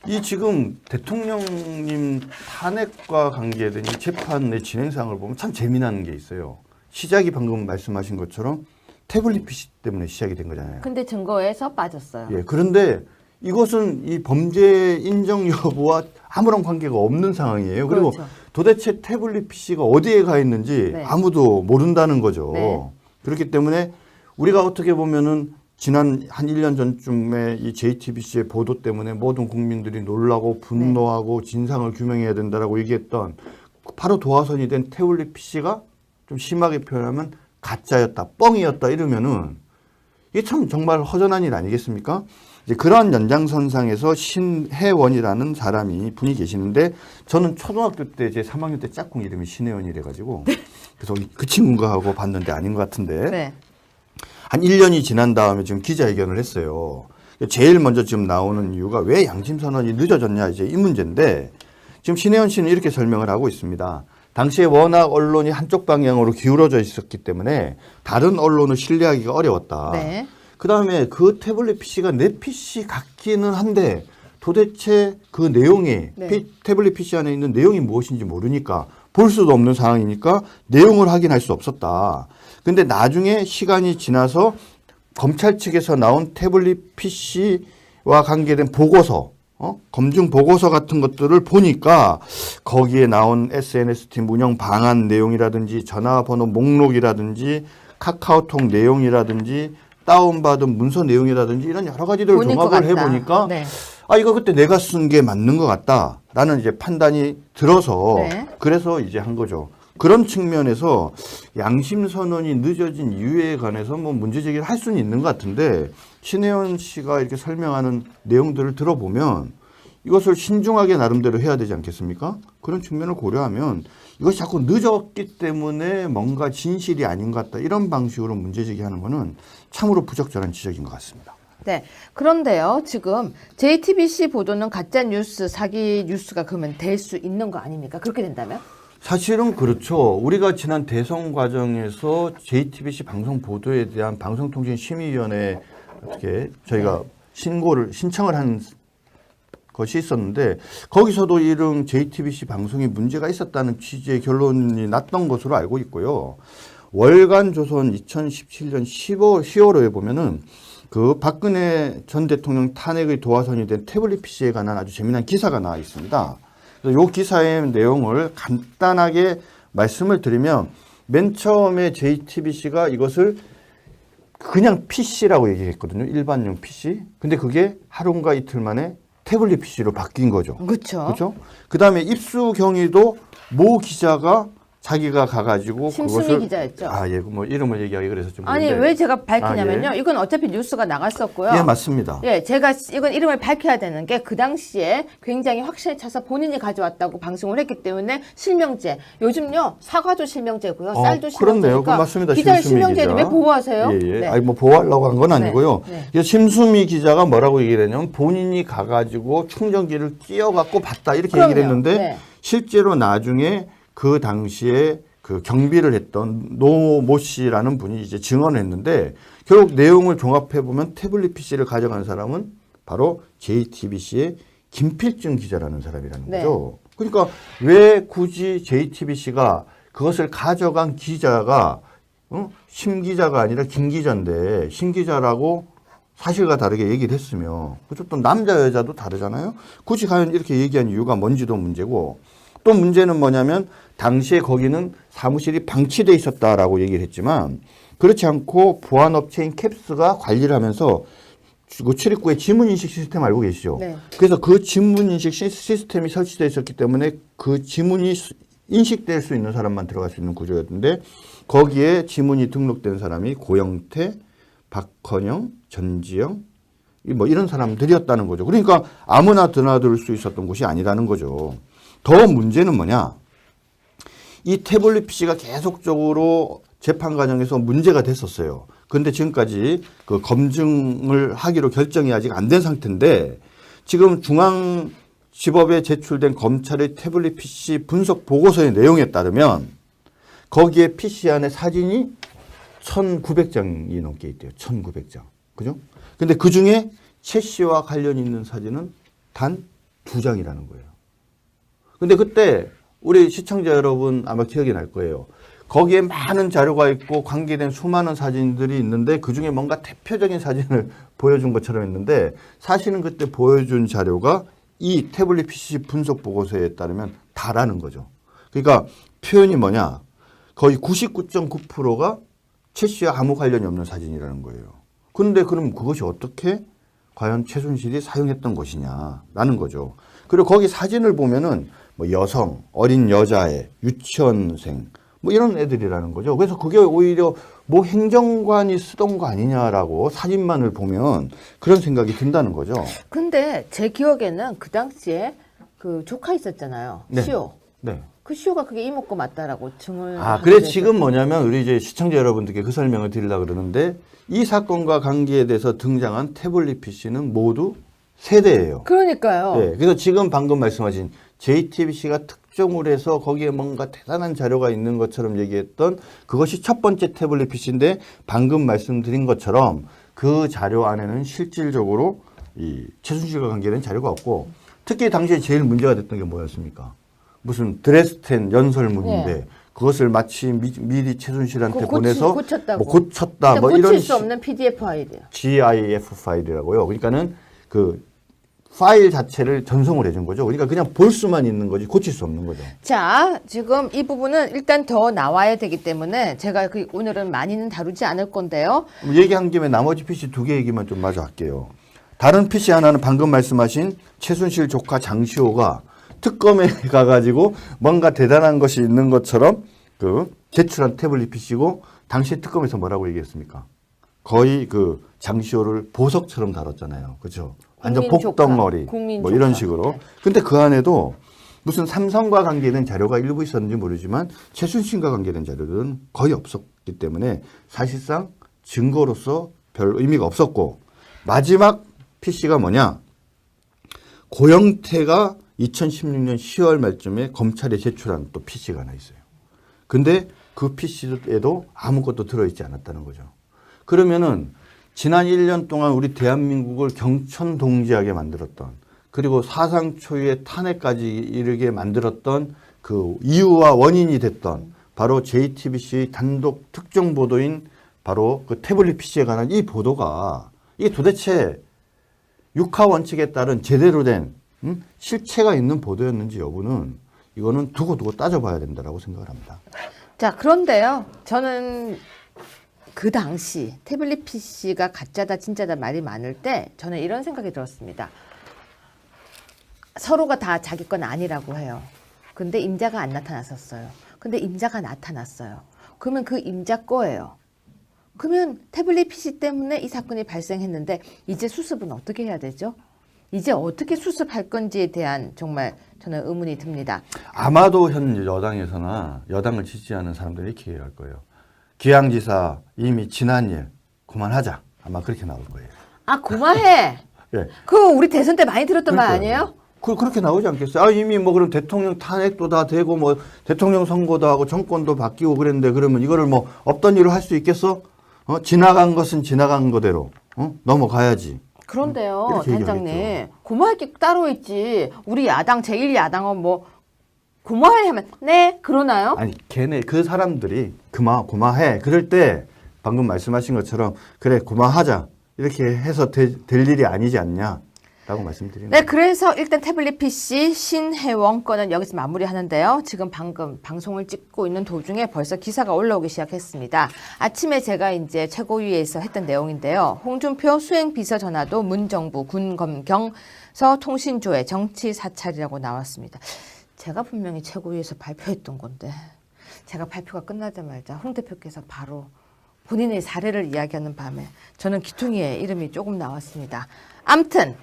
S2: 이 지금 대통령님 탄핵과 관계된 이 재판의 진행상을 보면 참 재미나는 게 있어요. 시작이 방금 말씀하신 것처럼 태블릿 PC 때문에 시작이 된 거잖아요.
S1: 근데 증거에서 빠졌어요.
S2: 예, 그런데 이것은 이 범죄 인정 여부와 아무런 관계가 없는 상황이에요. 그리고
S1: 그렇죠.
S2: 도대체 태블릿 PC가 어디에 가 있는지
S1: 네.
S2: 아무도 모른다는 거죠.
S1: 네.
S2: 그렇기 때문에 우리가 어떻게 보면은 지난 한 1년 전쯤에 이 JTBC의 보도 때문에 모든 국민들이 놀라고 분노하고 진상을 규명해야 된다라고 얘기했던 바로 도화선이 된 태블릿 PC가 좀 심하게 표현하면 가짜였다, 뻥이었다 이러면은 이게 참 정말 허전한 일 아니겠습니까? 이제 그러한 연장선상에서 신혜원이라는 분이 계시는데 저는 초등학교 때 제 3학년 때 짝꿍 이름이 신혜원이래 가지고 그래서 그 친구인가 하고 봤는데 아닌 것 같은데
S1: 네.
S2: 한 1년이 지난 다음에 지금 기자회견을 했어요. 제일 먼저 지금 나오는 이유가 왜 양심선언이 늦어졌냐 이제 이 문제인데 지금 신혜원 씨는 이렇게 설명을 하고 있습니다. 당시에 워낙 언론이 한쪽 방향으로 기울어져 있었기 때문에 다른 언론을 신뢰하기가 어려웠다.
S1: 네.
S2: 그다음에 그 태블릿 PC가 내 PC 같기는 한데 도대체 그 내용이
S1: 네.
S2: 태블릿 PC 안에 있는 내용이 무엇인지 모르니까 볼 수도 없는 상황이니까 내용을 확인할 수 없었다. 근데 나중에 시간이 지나서 검찰 측에서 나온 태블릿 PC와 관계된 보고서, 검증 보고서 같은 것들을 보니까 거기에 나온 SNS팀 운영 방안 내용이라든지 전화번호 목록이라든지 카카오톡 내용이라든지 다운받은 문서 내용이라든지 이런 여러 가지들을 종합을 해보니까
S1: 네.
S2: 아, 이거 그때 내가 쓴 게 맞는 것 같다라는 이제 판단이 들어서
S1: 네.
S2: 그래서 이제 한 거죠. 그런 측면에서 양심 선언이 늦어진 이유에 관해서 뭐 문제 제기를 할 수는 있는 것 같은데 신혜원 씨가 이렇게 설명하는 내용들을 들어보면 이것을 신중하게 나름대로 해야 되지 않겠습니까? 그런 측면을 고려하면 이것이 자꾸 늦었기 때문에 뭔가 진실이 아닌 것 같다. 이런 방식으로 문제 제기하는 거는 참으로 부적절한 지적인 것 같습니다.
S1: 네. 그런데요, 지금 JTBC 보도는 가짜 뉴스, 사기 뉴스가 그러면 될 수 있는 거 아닙니까? 그렇게 된다면?
S2: 사실은 그렇죠. 우리가 지난 대선 과정에서 JTBC 방송 보도에 대한 방송통신심의위원회 어떻게 저희가 신청을 한 것이 있었는데 거기서도 이런 JTBC 방송에 문제가 있었다는 취지의 결론이 났던 것으로 알고 있고요. 월간 조선 2017년 10월호에 보면은 그 박근혜 전 대통령 탄핵의 도화선이 된 태블릿 PC에 관한 아주 재미난 기사가 나와 있습니다. 그래서 이 기사의 내용을 간단하게 말씀을 드리면 맨 처음에 JTBC가 이것을 그냥 PC라고 얘기했거든요. 일반용 PC. 근데 그게 하루인가 이틀 만에 태블릿 PC로 바뀐 거죠.
S1: 그렇죠.
S2: 그렇죠? 그다음에 입수 경위도 모 기자가 자기가 가가지고
S1: 심승희
S2: 그것을
S1: 기자였죠.
S2: 예, 뭐 이름을 얘기하기 그래서 좀
S1: 아니
S2: 그런데.
S1: 왜 제가 밝히냐면요.
S2: 예.
S1: 이건 어차피 뉴스가 나갔었고요.
S2: 예, 맞습니다.
S1: 예, 제가 이건 이름을 밝혀야 되는 게 그 당시에 굉장히 확신에 차서 본인이 가져왔다고 방송을 했기 때문에 실명제. 요즘요 사과도 실명제고요, 쌀도
S2: 그렇네요.
S1: 실명제니까
S2: 그 맞습니다.
S1: 기자를
S2: 심수미
S1: 실명제를
S2: 기자.
S1: 왜 보호하세요?
S2: 예, 예.
S1: 네.
S2: 아니 뭐 보호하려고 한 건 아니고요.
S1: 네.
S2: 그래서 심수미 기자가 뭐라고 얘기를 했냐면 본인이 가가지고 충전기를 끼워갖고 봤다 이렇게
S1: 그럼요.
S2: 얘기를 했는데
S1: 네.
S2: 실제로 나중에 그 당시에 그 경비를 했던 노모 씨라는 분이 이제 증언을 했는데 결국 내용을 종합해 보면 태블릿 PC를 가져간 사람은 바로 JTBC의 김필중 기자라는 사람이라는
S1: 네.
S2: 거죠. 그러니까 왜 굳이 JTBC가 그것을 가져간 기자가 심 기자가 아니라 김 기자인데 심 기자라고 사실과 다르게 얘기를 했으며 그렇죠. 또 남자 여자도 다르잖아요. 굳이 과연 이렇게 얘기한 이유가 뭔지도 문제고 또 문제는 뭐냐면 당시에 거기는 사무실이 방치돼 있었다라고 얘기를 했지만 그렇지 않고 보안업체인 캡스가 관리를 하면서 그 출입구에 지문인식 시스템 알고 계시죠?
S1: 네.
S2: 그래서 그 지문인식 시스템이 설치되어 있었기 때문에 그 지문이 인식될 수 있는 사람만 들어갈 수 있는 구조였는데 거기에 지문이 등록된 사람이 고영태, 박헌영, 전지영 뭐 이런 사람들이었다는 거죠. 그러니까 아무나 드나들 수 있었던 곳이 아니라는 거죠. 더 문제는 뭐냐? 이 태블릿 PC가 계속적으로 재판 과정에서 문제가 됐었어요. 그런데 지금까지 그 검증을 하기로 결정이 아직 안 된 상태인데 지금 중앙지법에 제출된 검찰의 태블릿 PC 분석 보고서의 내용에 따르면 거기에 PC 안에 사진이 1,900장이 넘게 있대요. 1,900장. 그죠? 근데 그 중에 최 씨와 관련 있는 사진은 단 2장이라는 거예요. 근데 그때 우리 시청자 여러분 아마 기억이 날 거예요. 거기에 많은 자료가 있고 관계된 수많은 사진들이 있는데 그중에 뭔가 대표적인 사진을 보여준 것처럼 했는데 사실은 그때 보여준 자료가 이 태블릿 PC 분석 보고서에 따르면 다라는 거죠. 그러니까 표현이 뭐냐? 거의 99.9%가 최 씨와 아무 관련이 없는 사진이라는 거예요. 그런데 그럼 그것이 어떻게 과연 최순실이 사용했던 것이냐라는 거죠. 그리고 거기 사진을 보면은 뭐 여성, 어린 여자애, 유치원생 뭐 이런 애들이라는 거죠. 그래서 그게 오히려 뭐 행정관이 쓰던 거 아니냐라고 사진만을 보면 그런 생각이 든다는 거죠.
S1: 근데 제 기억에는 그 당시에 그 조카 있었잖아요.
S2: 네.
S1: 시호.
S2: 네.
S1: 그 시호가 그게 이모거 맞다라고 증을.
S2: 그래 지금 뭐냐면 우리 이제 시청자 여러분들께 그 설명을 드리려고 그러는데 이 사건과 관계에 대해서 등장한 태블릿 PC는 모두 세대예요.
S1: 그러니까요.
S2: 네. 그래서 지금 방금 말씀하신 JTBC가 특종을 해서 거기에 뭔가 대단한 자료가 있는 것처럼 얘기했던 그것이 첫 번째 태블릿 PC인데 방금 말씀드린 것처럼 그 자료 안에는 실질적으로 이 최순실과 관계된 자료가 없고 특히 당시에 제일 문제가 됐던 게 뭐였습니까? 무슨 드레스덴 연설문인데
S1: 네.
S2: 그것을 마치 미리 최순실한테
S1: 그거
S2: 보내서
S1: 고쳤다고.
S2: 뭐 고쳤다 뭐
S1: 고칠
S2: 이런
S1: 수 없는 PDF 파일이에요.
S2: GIF 파일이라고요. 그러니까는 그 파일 자체를 전송을 해준 거죠. 그러니까 그냥 볼 수만 있는 거지 고칠 수 없는 거죠.
S1: 자, 지금 이 부분은 일단 더 나와야 되기 때문에 제가 오늘은 많이는 다루지 않을 건데요.
S2: 얘기한 김에 나머지 PC 2개 얘기만 좀 마저 할게요. 다른 PC 하나는 방금 말씀하신 최순실 조카 장시호가 특검에 가가지고 뭔가 대단한 것이 있는 것처럼 그 제출한 태블릿 PC고 당시 특검에서 뭐라고 얘기했습니까? 거의 그 장시호를 보석처럼 다뤘잖아요. 그렇죠? 완전 복덩어리 뭐 이런 식으로. 근데 그 안에도 무슨 삼성과 관계된 자료가 일부 있었는지 모르지만 최순실과 관계된 자료들은 거의 없었기 때문에 사실상 증거로서 별 의미가 없었고 마지막 PC가 뭐냐? 고영태가 2016년 10월 말쯤에 검찰에 제출한 또 PC가 하나 있어요. 근데 그 PC에도 아무것도 들어있지 않았다는 거죠. 그러면은 지난 1년 동안 우리 대한민국을 경천동지하게 만들었던 그리고 사상 초유의 탄핵까지 이르게 만들었던 그 이유와 원인이 됐던 바로 JTBC 단독 특정 보도인 바로 그 태블릿 PC에 관한 이 보도가 이게 도대체 육하 원칙에 따른 제대로 된 실체가 있는 보도였는지 여부는 이거는 두고 따져봐야 된다라고 생각을 합니다.
S1: 자, 그런데요. 저는 그 당시 태블릿 PC가 가짜다 진짜다 말이 많을 때 저는 이런 생각이 들었습니다. 서로가 다 자기 건 아니라고 해요. 근데 임자가 안 나타났었어요. 근데 임자가 나타났어요. 그러면 그 임자 거예요. 그러면 태블릿 PC 때문에 이 사건이 발생했는데 이제 수습은 어떻게 해야 되죠? 이제 어떻게 수습할 건지에 대한 정말 저는 의문이 듭니다.
S2: 아마도 현 여당에서나 여당을 지지하는 사람들이 이렇게 얘기할 거예요. 기양지사 이미 지난 일 그만하자. 아마 그렇게 나올 거예요.
S1: 아, 그만해.
S2: 네.
S1: 그거 우리 대선 때 많이 들었던 말 아니에요?
S2: 그렇게 나오지 않겠어요? 이미 뭐 그럼 대통령 탄핵도 다 되고 뭐 대통령 선거도 하고 정권도 바뀌고 그랬는데 그러면 이거를 뭐 없던 일을 할 수 있겠어? 지나간 것은 지나간 거대로 넘어가야지.
S1: 그런데요, 단장님, 고마할 게 따로 있지. 우리 야당, 제1야당은 뭐 고마해 하면 네 그러나요?
S2: 아니 걔네 그 사람들이 고마해 그럴 때 방금 말씀하신 것처럼 그래 고마하자 이렇게 해서 될 일이 아니지 않냐. 라고 말씀드립니다.
S1: 네, 그래서 일단 태블릿 PC 신혜원 건은 여기서 마무리하는데요. 지금 방금 방송을 찍고 있는 도중에 벌써 기사가 올라오기 시작했습니다. 아침에 제가 이제 최고위에서 했던 내용인데요. 홍준표 수행비서전화도 문정부 군검경서 통신조회 정치 사찰이라고 나왔습니다. 제가 분명히 최고위에서 발표했던 건데 제가 발표가 끝나자마자 홍 대표께서 바로 본인의 사례를 이야기하는 밤에 저는 기퉁이의 이름이 조금 나왔습니다. 암튼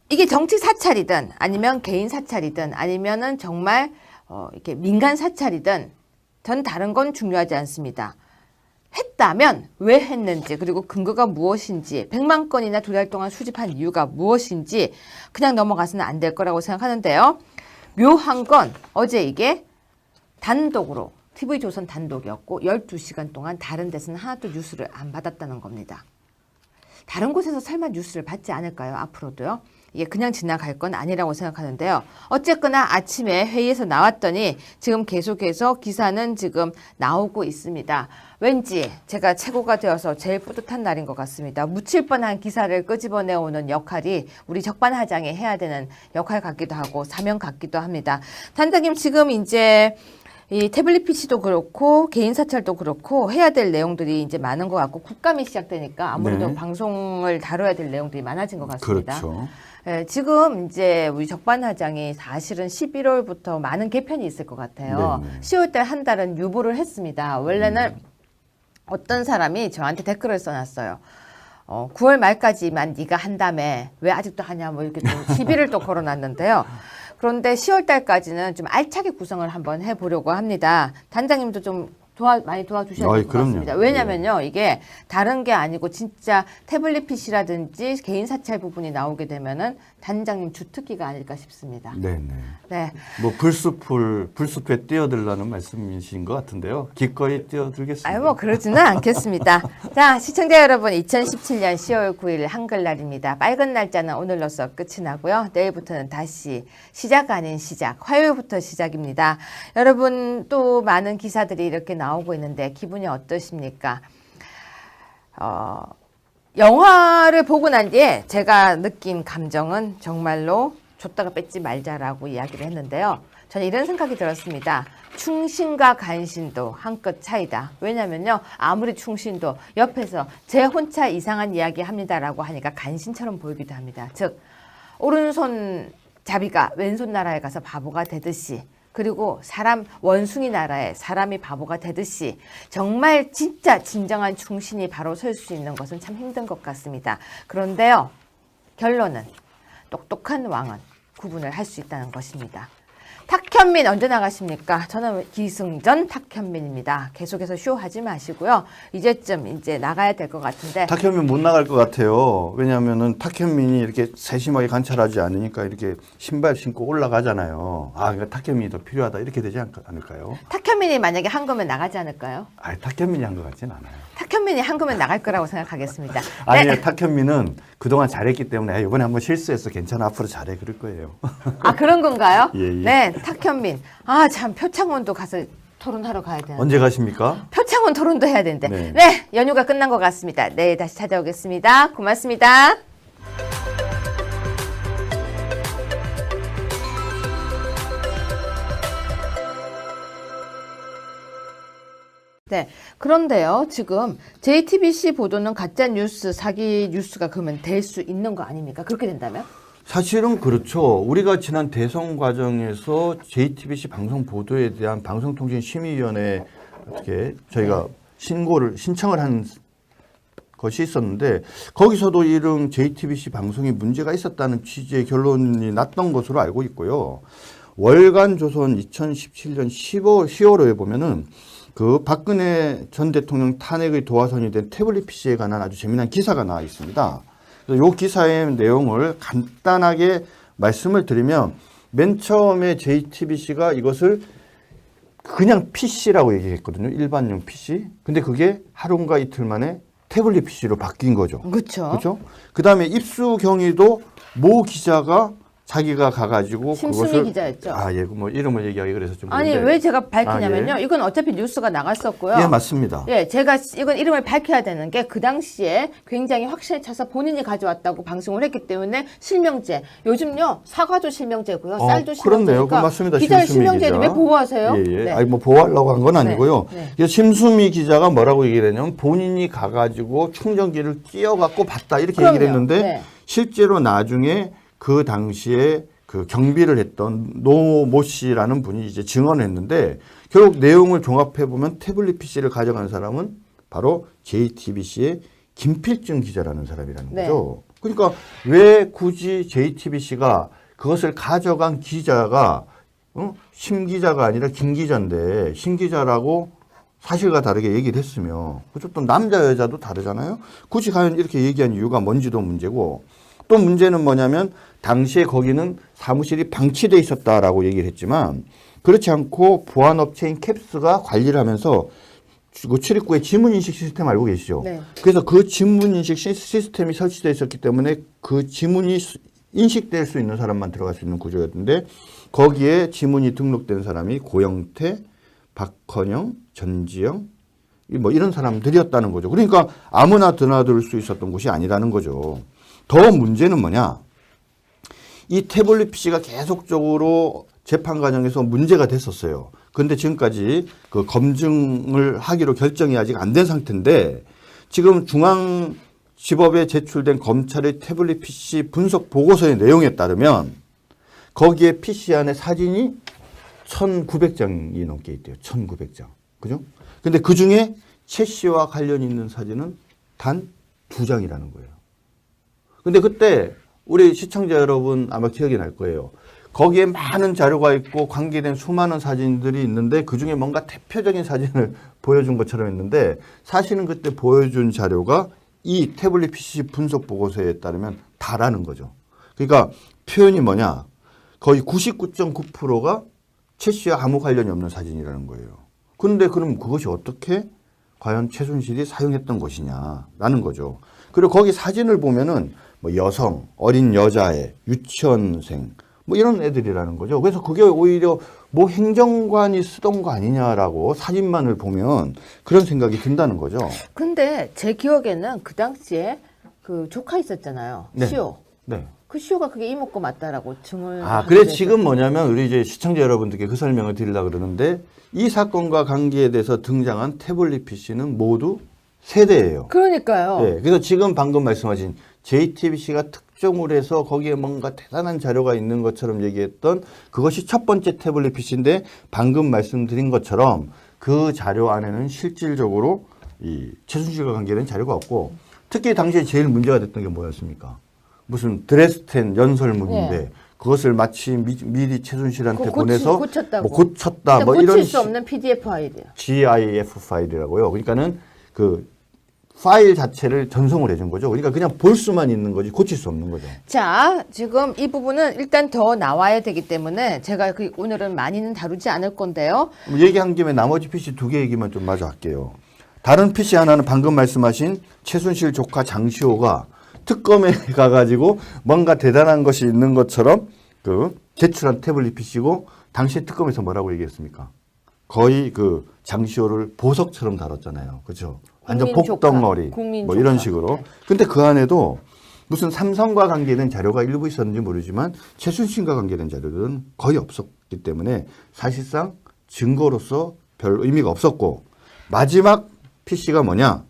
S1: 이게 정치 사찰이든 아니면 개인 사찰이든 아니면은 정말 이렇게 민간 사찰이든 전 다른 건 중요하지 않습니다. 했다면 왜 했는지 그리고 근거가 무엇인지 100만 건이나 2달 동안 수집한 이유가 무엇인지 그냥 넘어가서는 안 될 거라고 생각하는데요. 묘한 건 어제 이게 단독으로 TV조선 단독이었고 12시간 동안 다른 데서는 하나도 뉴스를 안 받았다는 겁니다. 다른 곳에서 설마 뉴스를 받지 않을까요? 앞으로도요. 이게 그냥 지나갈 건 아니라고 생각하는데요. 어쨌거나 아침에 회의에서 나왔더니 지금 계속해서 기사는 지금 나오고 있습니다. 왠지 제가 최고가 되어서 제일 뿌듯한 날인 것 같습니다. 묻힐 뻔한 기사를 끄집어내오는 역할이 우리 적반하장이 해야 되는 역할 같기도 하고 사명 같기도 합니다. 단장님 지금 이제 이 태블릿 PC도 그렇고 개인 사찰도 그렇고 해야 될 내용들이 이제 많은 것 같고 국감이 시작되니까 아무래도
S2: 네.
S1: 방송을 다뤄야 될 내용들이 많아진 것 같습니다.
S2: 그렇죠.
S1: 예, 지금 이제 우리 적반하장이 사실은 11월부터 많은 개편이 있을 것 같아요.
S2: 네네.
S1: 10월달 한 달은 유보를 했습니다. 원래는 어떤 사람이 저한테 댓글을 써놨어요. 9월 말까지만 네가 한다며 왜 아직도 하냐 뭐 이렇게 좀 시비를 또 걸어놨는데요. 그런데 10월 달까지는 좀 알차게 구성을 한번 해보려고 합니다. 단장님도 좀 많이 도와주셔야 될 것
S2: 그럼요.
S1: 같습니다. 왜냐면요, 이게 다른 게 아니고 진짜 태블릿 PC라든지 개인 사찰 부분이 나오게 되면은 단장님 주특기가 아닐까 싶습니다.
S2: 네네.
S1: 네.
S2: 뭐 불숲에 뛰어들라는 말씀이신 것 같은데요. 기꺼이 뛰어들겠습니다.
S1: 아유, 뭐 그러지는 않겠습니다. 자, 시청자 여러분, 2017년 10월 9일 한글날입니다. 빨간 날짜는 오늘로써 끝이 나고요. 내일부터는 다시 시작 아닌 시작, 화요일부터 시작입니다. 여러분 또 많은 기사들이 이렇게 나오고 있는데 기분이 어떠십니까? 영화를 보고 난 뒤에 제가 느낀 감정은 정말로 줬다가 뺏지 말자라고 이야기를 했는데요. 저는 이런 생각이 들었습니다. 충신과 간신도 한끗 차이다. 왜냐면요. 아무리 충신도 옆에서 제 혼자 이상한 이야기 합니다라고 하니까 간신처럼 보이기도 합니다. 즉 오른손 자비가 왼손 나라에 가서 바보가 되듯이 그리고 원숭이 나라에 사람이 바보가 되듯이 정말 진짜 진정한 충신이 바로 설 수 있는 것은 참 힘든 것 같습니다. 그런데요. 결론은 똑똑한 왕은 구분을 할 수 있다는 것입니다. 탁현민 언제 나가십니까? 저는 기승전 탁현민입니다. 계속해서 쇼하지 마시고요. 이제쯤 이제 나가야 될 것 같은데.
S2: 탁현민 못 나갈 것 같아요. 왜냐하면은 탁현민이 이렇게 세심하게 관찰하지 않으니까 이렇게 신발 신고 올라가잖아요. 그러니까 탁현민이 더 필요하다 이렇게 되지 않을까요?
S1: 탁현민이 만약에 한 거면 나가지 않을까요?
S2: 탁현민이 한 것 같진 않아요.
S1: 탁현민이 한 거면 나갈 거라고 생각하겠습니다.
S2: 아니요, 탁현민은 그동안 잘했기 때문에 이번에 한번 실수해서 괜찮아 앞으로 잘해 그럴 거예요.
S1: 그런 건가요?
S2: 예, 예.
S1: 네, 탁현민. 참 표창원도 가서 토론하러 가야 되는데.
S2: 언제 가십니까?
S1: 표창원 토론도 해야 되는데.
S2: 네.
S1: 네, 연휴가 끝난 것 같습니다. 내일 다시 찾아오겠습니다. 고맙습니다. 네. 그런데요, 지금 JTBC 보도는 가짜 뉴스, 사기 뉴스가 그러면 될 수 있는 거 아닙니까? 그렇게 된다면?
S2: 사실은 그렇죠. 우리가 지난 대선 과정에서 JTBC 방송 보도에 대한 방송통신심의위원회 어떻게 저희가 신청을 한 것이 있었는데 거기서도 이런 JTBC 방송에 문제가 있었다는 취지의 결론이 났던 것으로 알고 있고요. 월간 조선 2017년 10월호에 보면은 그 박근혜 전 대통령 탄핵의 도화선이 된 태블릿 PC에 관한 아주 재미난 기사가 나와 있습니다. 그래서 이 기사의 내용을 간단하게 말씀을 드리면 맨 처음에 JTBC가 이것을 그냥 PC라고 얘기했거든요. 일반용 PC. 근데 그게 하루인가 이틀 만에 태블릿 PC로 바뀐 거죠.
S1: 그렇죠.
S2: 그렇죠? 그다음에 입수 경위도 모 기자가 자기가 가가지고
S1: 심수미
S2: 그것을
S1: 기자였죠.
S2: 예, 뭐 이름을 얘기하기 그래서 좀
S1: 아니
S2: 그런데.
S1: 왜 제가 밝히냐면요.
S2: 예.
S1: 이건 어차피 뉴스가 나갔었고요.
S2: 예, 맞습니다.
S1: 예, 제가 이건 이름을 밝혀야 되는 게 그 당시에 굉장히 확신에 차서 본인이 가져왔다고 방송을 했기 때문에 실명제. 요즘요 사과도 실명제고요, 쌀도
S2: 그렇네요.
S1: 실명제니까.
S2: 그 맞습니다.
S1: 기자를
S2: 심수미
S1: 실명제를
S2: 기자.
S1: 왜 보호하세요?
S2: 예, 예.
S1: 네.
S2: 아니 뭐 보호하려고 한 건 아니고요.
S1: 네.
S2: 그래서 심수미 기자가 뭐라고 얘기를 했냐면 본인이 가가지고 충전기를 끼워갖고 봤다 이렇게
S1: 그럼요.
S2: 얘기를 했는데
S1: 네.
S2: 실제로 나중에 그 당시에 그 경비를 했던 노모 씨라는 분이 이제 증언했는데 결국 내용을 종합해 보면 태블릿 PC를 가져간 사람은 바로 JTBC의 김필중 기자라는 사람이라는
S1: 네.
S2: 거죠. 그러니까 왜 굳이 JTBC가 그것을 가져간 기자가 심 기자가 아니라 김 기자인데 심 기자라고 사실과 다르게 얘기를 했으며 어쨌든 남자 여자도 다르잖아요. 굳이 과연 이렇게 얘기한 이유가 뭔지도 문제고 또 문제는 뭐냐면 당시에 거기는 사무실이 방치돼 있었다라고 얘기를 했지만 그렇지 않고 보안업체인 캡스가 관리를 하면서 그 출입구에 지문인식 시스템 알고 계시죠?
S1: 네.
S2: 그래서 그 지문인식 시스템이 설치되어 있었기 때문에 그 지문이 인식될 수 있는 사람만 들어갈 수 있는 구조였는데 거기에 지문이 등록된 사람이 고영태, 박헌영, 전지영 뭐 이런 사람들이었다는 거죠. 그러니까 아무나 드나들 수 있었던 곳이 아니라는 거죠. 더 문제는 뭐냐? 이 태블릿 PC가 계속적으로 재판 과정에서 문제가 됐었어요. 그런데 지금까지 그 검증을 하기로 결정이 아직 안 된 상태인데 지금 중앙지법에 제출된 검찰의 태블릿 PC 분석 보고서의 내용에 따르면 거기에 PC 안에 사진이 1,900장이 넘게 있대요. 1,900장. 그죠? 근데 그 중에 최 씨와 관련 있는 사진은 단 2장이라는 거예요. 근데 그때 우리 시청자 여러분 아마 기억이 날 거예요. 거기에 많은 자료가 있고 관계된 수많은 사진들이 있는데 그중에 뭔가 대표적인 사진을 보여준 것처럼 했는데 사실은 그때 보여준 자료가 이 태블릿 PC 분석 보고서에 따르면 다라는 거죠. 그러니까 표현이 뭐냐. 거의 99.9%가 최 씨와 아무 관련이 없는 사진이라는 거예요. 그런데 그럼 그것이 어떻게 과연 최순실이 사용했던 것이냐라는 거죠. 그리고 거기 사진을 보면은 뭐 여성, 어린 여자애, 유치원생 뭐 이런 애들이라는 거죠. 그래서 그게 오히려 뭐 행정관이 쓰던 거 아니냐라고 사진만을 보면 그런 생각이 든다는 거죠.
S1: 근데 제 기억에는 그 당시에 그 조카 있었잖아요.
S2: 네.
S1: 시오.
S2: 네.
S1: 그 시오가 그게 이모거 맞다라고 증을.
S2: 그래 지금 뭐냐면 우리 이제 시청자 여러분들께 그 설명을 드리려고 그러는데 이 사건과 관계에 대해서 등장한 태블릿 PC는 모두 세대예요.
S1: 그러니까요.
S2: 네, 그래서 지금 방금 말씀하신 JTBC가 특종을 해서 거기에 뭔가 대단한 자료가 있는 것처럼 얘기했던 그것이 첫 번째 태블릿 PC인데 방금 말씀드린 것처럼 그 자료 안에는 실질적으로 이 최순실과 관계된 자료가 없고 특히 당시에 제일 문제가 됐던 게 뭐였습니까? 무슨 드레스텐 연설문인데
S1: 네.
S2: 그것을 마치 미리 최순실한테
S1: 그거
S2: 보내서
S1: 고쳤다고.
S2: 뭐 고쳤다 뭐
S1: 고칠
S2: 이런
S1: 수 없는 PDF 파일이에요.
S2: GIF 파일이라고요. 그러니까는 그 파일 자체를 전송을 해준 거죠. 그러니까 그냥 볼 수만 있는 거지 고칠 수 없는 거죠.
S1: 자, 지금 이 부분은 일단 더 나와야 되기 때문에 제가 오늘은 많이는 다루지 않을 건데요.
S2: 얘기한 김에 나머지 PC 2개 얘기만 좀 마저 할게요. 다른 PC 하나는 방금 말씀하신 최순실 조카 장시호가 특검에 가가지고 뭔가 대단한 것이 있는 것처럼 그 제출한 태블릿 PC고 당시 특검에서 뭐라고 얘기했습니까? 거의 그 장시호를 보석처럼 다뤘잖아요. 그렇죠? 완전 복덩어리 뭐 이런 식으로. 근데 그 안에도 무슨 삼성과 관계된 자료가 일부 있었는지 모르지만 최순실과 관계된 자료들은 거의 없었기 때문에 사실상 증거로서 별 의미가 없었고 마지막 PC가 뭐냐?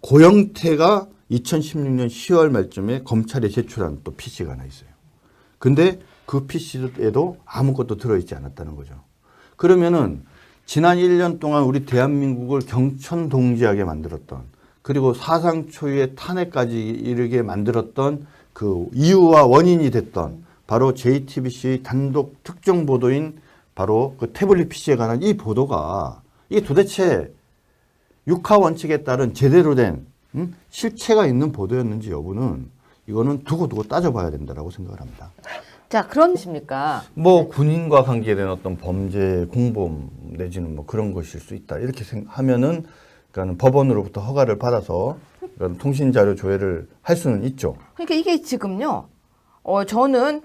S2: 고영태가 2016년 10월 말쯤에 검찰에 제출한 또 PC가 하나 있어요. 근데 그 PC에도 아무것도 들어있지 않았다는 거죠. 그러면은 지난 1년 동안 우리 대한민국을 경천동지하게 만들었던 그리고 사상 초유의 탄핵까지 이르게 만들었던 그 이유와 원인이 됐던 바로 JTBC 단독 특정 보도인 바로 그 태블릿 PC에 관한 이 보도가 이게 도대체 육하 원칙에 따른 제대로 된 실체가 있는 보도였는지 여부는 이거는 두고두고 따져봐야 된다라고 생각을 합니다.
S1: 자, 그런 것입니까?
S2: 뭐 군인과 관계된 어떤 범죄 공범 내지는 뭐 그런 것일 수 있다 이렇게 하면은 그러니까 법원으로부터 허가를 받아서 그러니까 통신 자료 조회를 할 수는 있죠.
S1: 그러니까 이게 지금요. 저는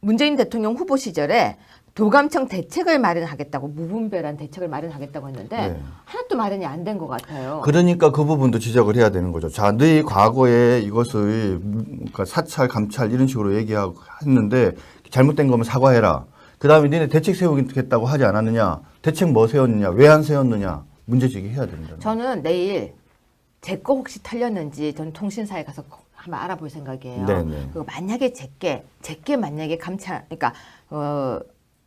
S1: 문재인 대통령 후보 시절에 도감청 대책을 마련하겠다고 무분별한 대책을 마련하겠다고 했는데
S2: 네.
S1: 하나도 마련이 안 된 것 같아요.
S2: 그러니까 그 부분도 지적을 해야 되는 거죠. 자, 너희 과거에 이것을 그러니까 사찰, 감찰 이런 식으로 얘기하고 했는데 잘못된 거면 사과해라. 그 다음에 니네 대책 세우겠다고 하지 않았느냐. 대책 뭐 세웠느냐. 왜 안 세웠느냐. 문제제기 해야 된다.
S1: 저는 내일 제 거 혹시 털렸는지 전 통신사에 가서 한번 알아볼 생각이에요.
S2: 네네.
S1: 그리고 만약에 제게 만약에 감찰, 그러니까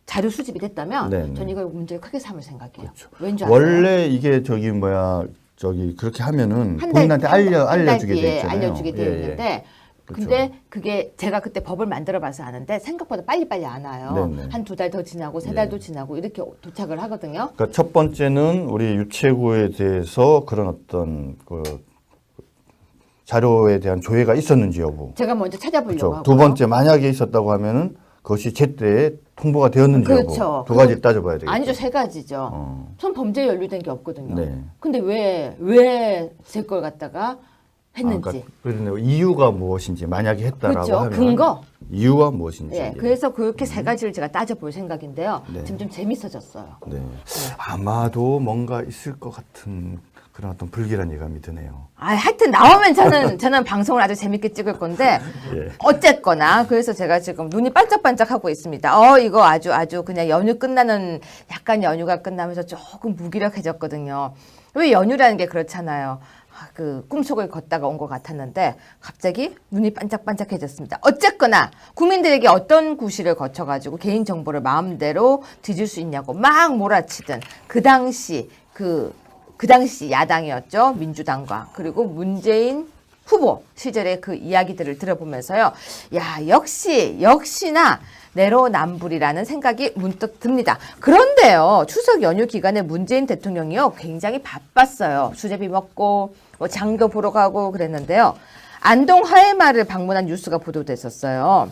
S1: 자료 수집이 됐다면
S2: 네네.
S1: 전 이걸 문제를 크게 삼을 생각이에요.
S2: 그렇죠.
S1: 왠지 아세요?
S2: 원래 이게 그렇게 하면은 본인한테 알려주게 돼 있잖아요.
S1: 알려주게 돼
S2: 예, 예.
S1: 있는데
S2: 그렇죠.
S1: 근데 그게 제가 그때 법을 만들어봐서 아는데 생각보다 빨리빨리 안 와요.
S2: 네네.
S1: 한 2달 더 지나고 3달도 지나고 이렇게 도착을 하거든요.
S2: 그러니까 첫 번째는 우리 유채구에 대해서 그런 어떤 그 자료에 대한 조회가 있었는지 여부.
S1: 제가 먼저 찾아보려고
S2: 그렇죠.
S1: 하고요.
S2: 두 번째 만약에 있었다고 하면은 그것이 제때 통보가 되었는지
S1: 그렇죠.
S2: 여부. 두 가지 따져봐야 되겠죠.
S1: 아니죠, 3가지죠. 전 범죄에 연루된 게 없거든요.
S2: 네.
S1: 근데 왜 제 걸 갖다가 했는지.
S2: 그러니까 이유가 무엇인지 만약에 했다라고
S1: 그렇죠.
S2: 하면
S1: 근거.
S2: 이유가 무엇인지.
S1: 예, 그래서 그렇게 3가지를 제가 따져볼 생각인데요.
S2: 네.
S1: 지금 좀 재밌어졌어요.
S2: 네. 아마도 뭔가 있을 것 같은 그런 어떤 불길한 예감이 드네요.
S1: 하여튼 나오면 저는 방송을 아주 재밌게 찍을 건데
S2: 예.
S1: 어쨌거나 그래서 제가 지금 눈이 반짝반짝하고 있습니다. 이거 아주 그냥 연휴 끝나는 약간 연휴가 끝나면서 조금 무기력해졌거든요. 왜 연휴라는 게 그렇잖아요. 그 꿈속을 걷다가 온 것 같았는데 갑자기 눈이 반짝반짝해졌습니다. 어쨌거나 국민들에게 어떤 구실을 거쳐가지고 개인정보를 마음대로 뒤질 수 있냐고 막 몰아치던 그 당시 야당이었죠. 민주당과 그리고 문재인 후보 시절의 그 이야기들을 들어보면서요. 야, 역시나 내로남불이라는 생각이 문득 듭니다. 그런데요. 추석 연휴 기간에 문재인 대통령이요. 굉장히 바빴어요. 수제비 먹고 장도 보러 가고 그랬는데요. 안동 화해마을을 방문한 뉴스가 보도됐었어요.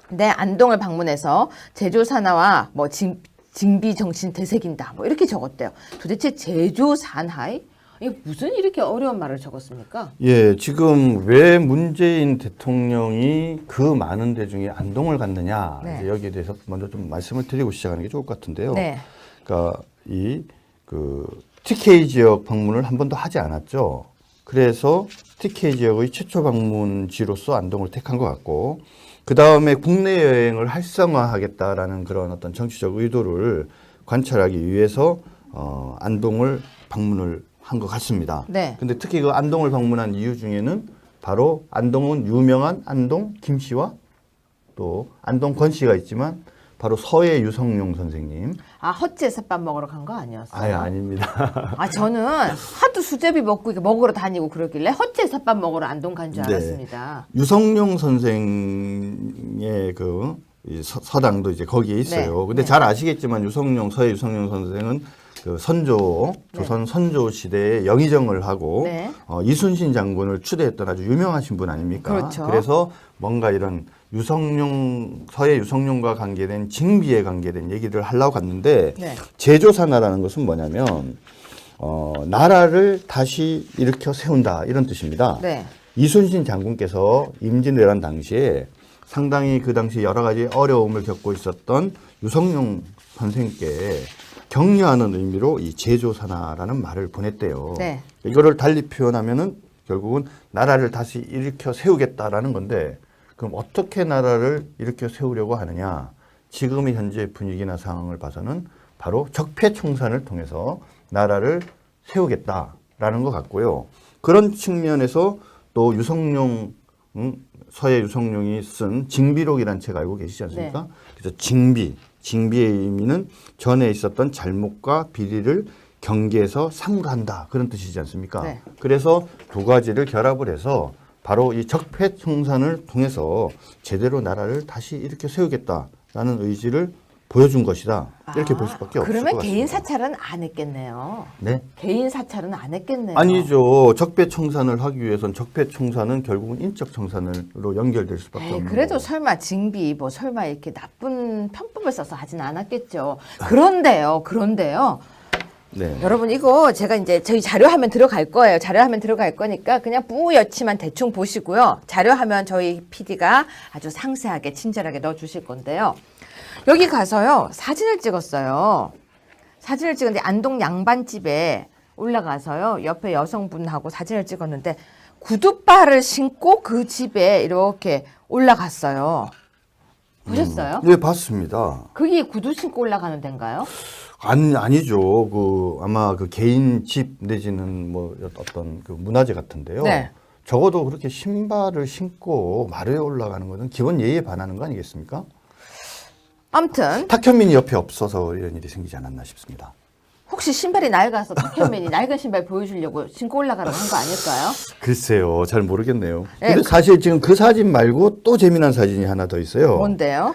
S1: 근데 안동을 방문해서 제조 산하와 징비 정신 되새긴다. 이렇게 적었대요. 도대체 제조 산하이? 이게 무슨 이렇게 어려운 말을 적었습니까?
S2: 예, 지금 왜 문재인 대통령이 그 많은 데 중에 안동을 갔느냐.
S1: 네.
S2: 이제 여기에 대해서 먼저 좀 말씀을 드리고 시작하는 게 좋을 것 같은데요.
S1: 네.
S2: 그러니까 TK 지역 방문을 한 번도 하지 않았죠. 그래서 TK 지역의 최초 방문지로서 안동을 택한 것 같고, 그 다음에 국내 여행을 활성화하겠다라는 그런 어떤 정치적 의도를 관찰하기 위해서 안동을 방문을 한 것 같습니다.
S1: 네.
S2: 근데 특히 그 안동을 방문한 이유 중에는 바로 안동은 유명한 안동 김 씨와 또 안동 권 씨가 있지만 바로 서해 유성룡 선생님.
S1: 헛제에서 밥 먹으러 간 거 아니었어요?
S2: 아닙니다.
S1: 저는 하도 수제비 먹고 이렇게 먹으러 다니고 그러길래 헛제에서 밥 먹으러 안동 간 줄
S2: 네.
S1: 알았습니다.
S2: 유성룡 선생의 이 서당도 이제 거기에 있어요.
S1: 네.
S2: 근데
S1: 네.
S2: 잘 아시겠지만 서해 유성룡 선생은 그 조선 선조 시대에 영의정을 하고
S1: 네.
S2: 이순신 장군을 추대했던 아주 유명하신 분 아닙니까?
S1: 그렇죠.
S2: 그래서 뭔가 이런 서해 유성룡과 관계된 징비에 관계된 얘기를 하려고 갔는데
S1: 네.
S2: 제조산하라는 것은 뭐냐면 나라를 다시 일으켜 세운다 이런 뜻입니다.
S1: 네.
S2: 이순신 장군께서 임진왜란 당시에 상당히 그 당시 여러 가지 어려움을 겪고 있었던 유성룡 선생께 격려하는 의미로 이 제조산하라는 말을 보냈대요.
S1: 네.
S2: 이거를 달리 표현하면은 결국은 나라를 다시 일으켜 세우겠다라는 건데, 그럼 어떻게 나라를 일으켜 세우려고 하느냐? 지금의 현재 분위기나 상황을 봐서는 바로 적폐청산을 통해서 나라를 세우겠다라는 것 같고요. 그런 측면에서 또 서해 유성룡이 쓴 징비록이라는 책 알고 계시지 않습니까?
S1: 네.
S2: 그래서 징비의 의미는 전에 있었던 잘못과 비리를 경계에서 사물한다 그런 뜻이지 않습니까?
S1: 네.
S2: 그래서 두 가지를 결합을 해서 바로 이 적폐청산을 통해서 제대로 나라를 다시 이렇게 세우겠다라는 의지를 보여준 것이다. 이렇게 볼 수밖에 없을 것
S1: 그러면
S2: 같습니다.
S1: 개인 사찰은 안 했겠네요.
S2: 네?
S1: 개인 사찰은 안 했겠네요.
S2: 아니죠. 적폐청산을 하기 위해선 적폐청산은 결국은 인적청산으로 연결될 수밖에 없는
S1: 그래도
S2: 거고.
S1: 설마 징비 설마 이렇게 나쁜 편법을 써서 하진 않았겠죠. 그런데요.
S2: 네.
S1: 여러분 이거 제가 이제 저희 자료화면 들어갈 거예요. 자료화면 들어갈 거니까 그냥 뿌옇지만 대충 보시고요. 자료화면 저희 PD가 아주 상세하게 친절하게 넣어주실 건데요. 여기 가서요 사진을 찍었어요. 사진을 찍었는데 안동 양반집에 올라가서요 옆에 여성분하고 사진을 찍었는데 구두발을 신고 그 집에 이렇게 올라갔어요. 보셨어요?
S2: 네, 봤습니다.
S1: 그게 구두 신고 올라가는 데인가요?
S2: 아니죠. 아마 그 개인 집 내지는 뭐 어떤 그 문화재 같은데요.
S1: 네.
S2: 적어도 그렇게 신발을 신고 마루에 올라가는 것은 기본 예의에 반하는 거 아니겠습니까?
S1: 아무튼
S2: 탁현민이 옆에 없어서 이런 일이 생기지 않았나 싶습니다.
S1: 혹시 신발이 낡아서 탁현민이 낡은 신발 보여주려고 신고 올라가라고 한 거 아닐까요?
S2: 글쎄요, 잘 모르겠네요.
S1: 네.
S2: 근데 사실 지금 그 사진 말고 또 재미난 사진이 하나 더 있어요.
S1: 뭔데요?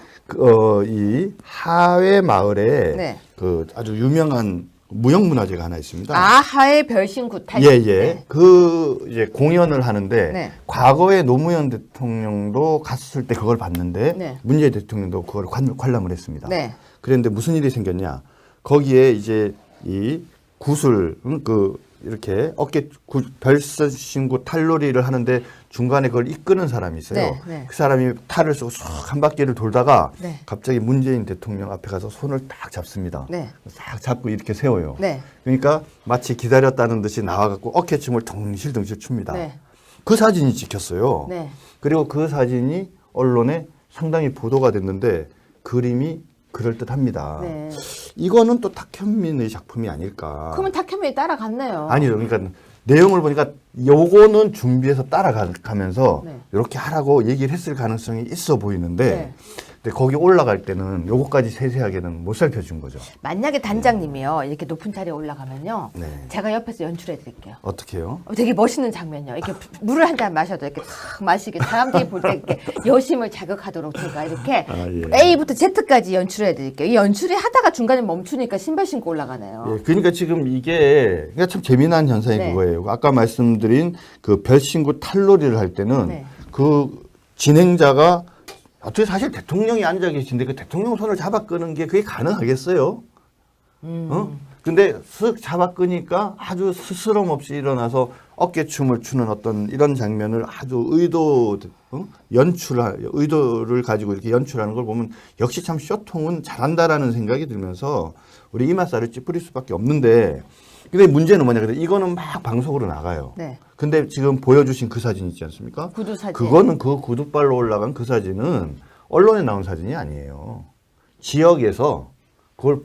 S2: 이 하회 마을에
S1: 네.
S2: 그 아주 유명한 무형문화재가 하나 있습니다.
S1: 아하의 별신구 탈.
S2: 예.
S1: 네.
S2: 그 이제 공연을 하는데
S1: 네.
S2: 과거에 노무현 대통령도 갔을 때 그걸 봤는데
S1: 네.
S2: 문재인 대통령도 그걸 관람을 했습니다.
S1: 네.
S2: 그런데 무슨 일이 생겼냐? 거기에 이제 이 구슬 이렇게 어깨 별신구 탈놀이를 하는데 중간에 그걸 이끄는 사람이 있어요.
S1: 네, 네.
S2: 그 사람이 탈을 쓰고 쏙 한 바퀴를 돌다가
S1: 네.
S2: 갑자기 문재인 대통령 앞에 가서 손을 딱 잡습니다.
S1: 네.
S2: 딱 잡고 이렇게 세워요.
S1: 네.
S2: 그러니까 마치 기다렸다는 듯이 나와갖고 어깨춤을 덩실덩실 춥니다.
S1: 네.
S2: 그 사진이 찍혔어요.
S1: 네.
S2: 그리고 그 사진이 언론에 상당히 보도가 됐는데 그림이 그럴듯합니다.
S1: 네.
S2: 이거는 또 탁현민의 작품이 아닐까.
S1: 그러면 탁현민이 따라갔네요.
S2: 아니요. 그러니까 내용을 보니까 요거는 준비해서 따라가면서
S1: 네.
S2: 이렇게 하라고 얘기를 했을 가능성이 있어 보이는데
S1: 네.
S2: 근데 거기 올라갈 때는 요거까지 세세하게는 못 살펴준 거죠.
S1: 만약에 단장님이요 이렇게 높은 자리에 올라가면요
S2: 네.
S1: 제가 옆에서 연출해 드릴게요.
S2: 어떻게 해요?
S1: 되게 멋있는 장면이요. 이렇게 물을 한 잔 마셔도 이렇게 탁 마시게 사람들이 볼 때 이렇게 여심을 자극하도록 제가 이렇게
S2: 예.
S1: A부터 Z까지 연출해 드릴게요. 이 연출이 하다가 중간에 멈추니까 신발 신고 올라가네요.
S2: 예, 그러니까 지금 이게 그러니까 참 재미난 현상이
S1: 네.
S2: 그거예요. 아까 말씀드린 그 별신구 탈놀이를 할 때는
S1: 네.
S2: 그 진행자가 어떻게 사실 대통령이 앉아 계신데 그 대통령 손을 잡아 끄는 게 그게 가능하겠어요? 근데 쓱 잡아 끄니까 아주 스스럼 없이 일어나서 어깨춤을 추는 어떤 이런 장면을 아주 의도를 가지고 이렇게 연출하는 걸 보면 역시 참 쇼통은 잘한다라는 생각이 들면서 우리 이맛살을 찌푸릴 수밖에 없는데 근데 문제는 뭐냐. 근데 이거는 막 방송으로 나가요.
S1: 네.
S2: 근데 지금 보여주신 그 사진 있지 않습니까?
S1: 구두 사진.
S2: 그거는 그 구두발로 올라간 그 사진은 언론에 나온 사진이 아니에요. 지역에서 그걸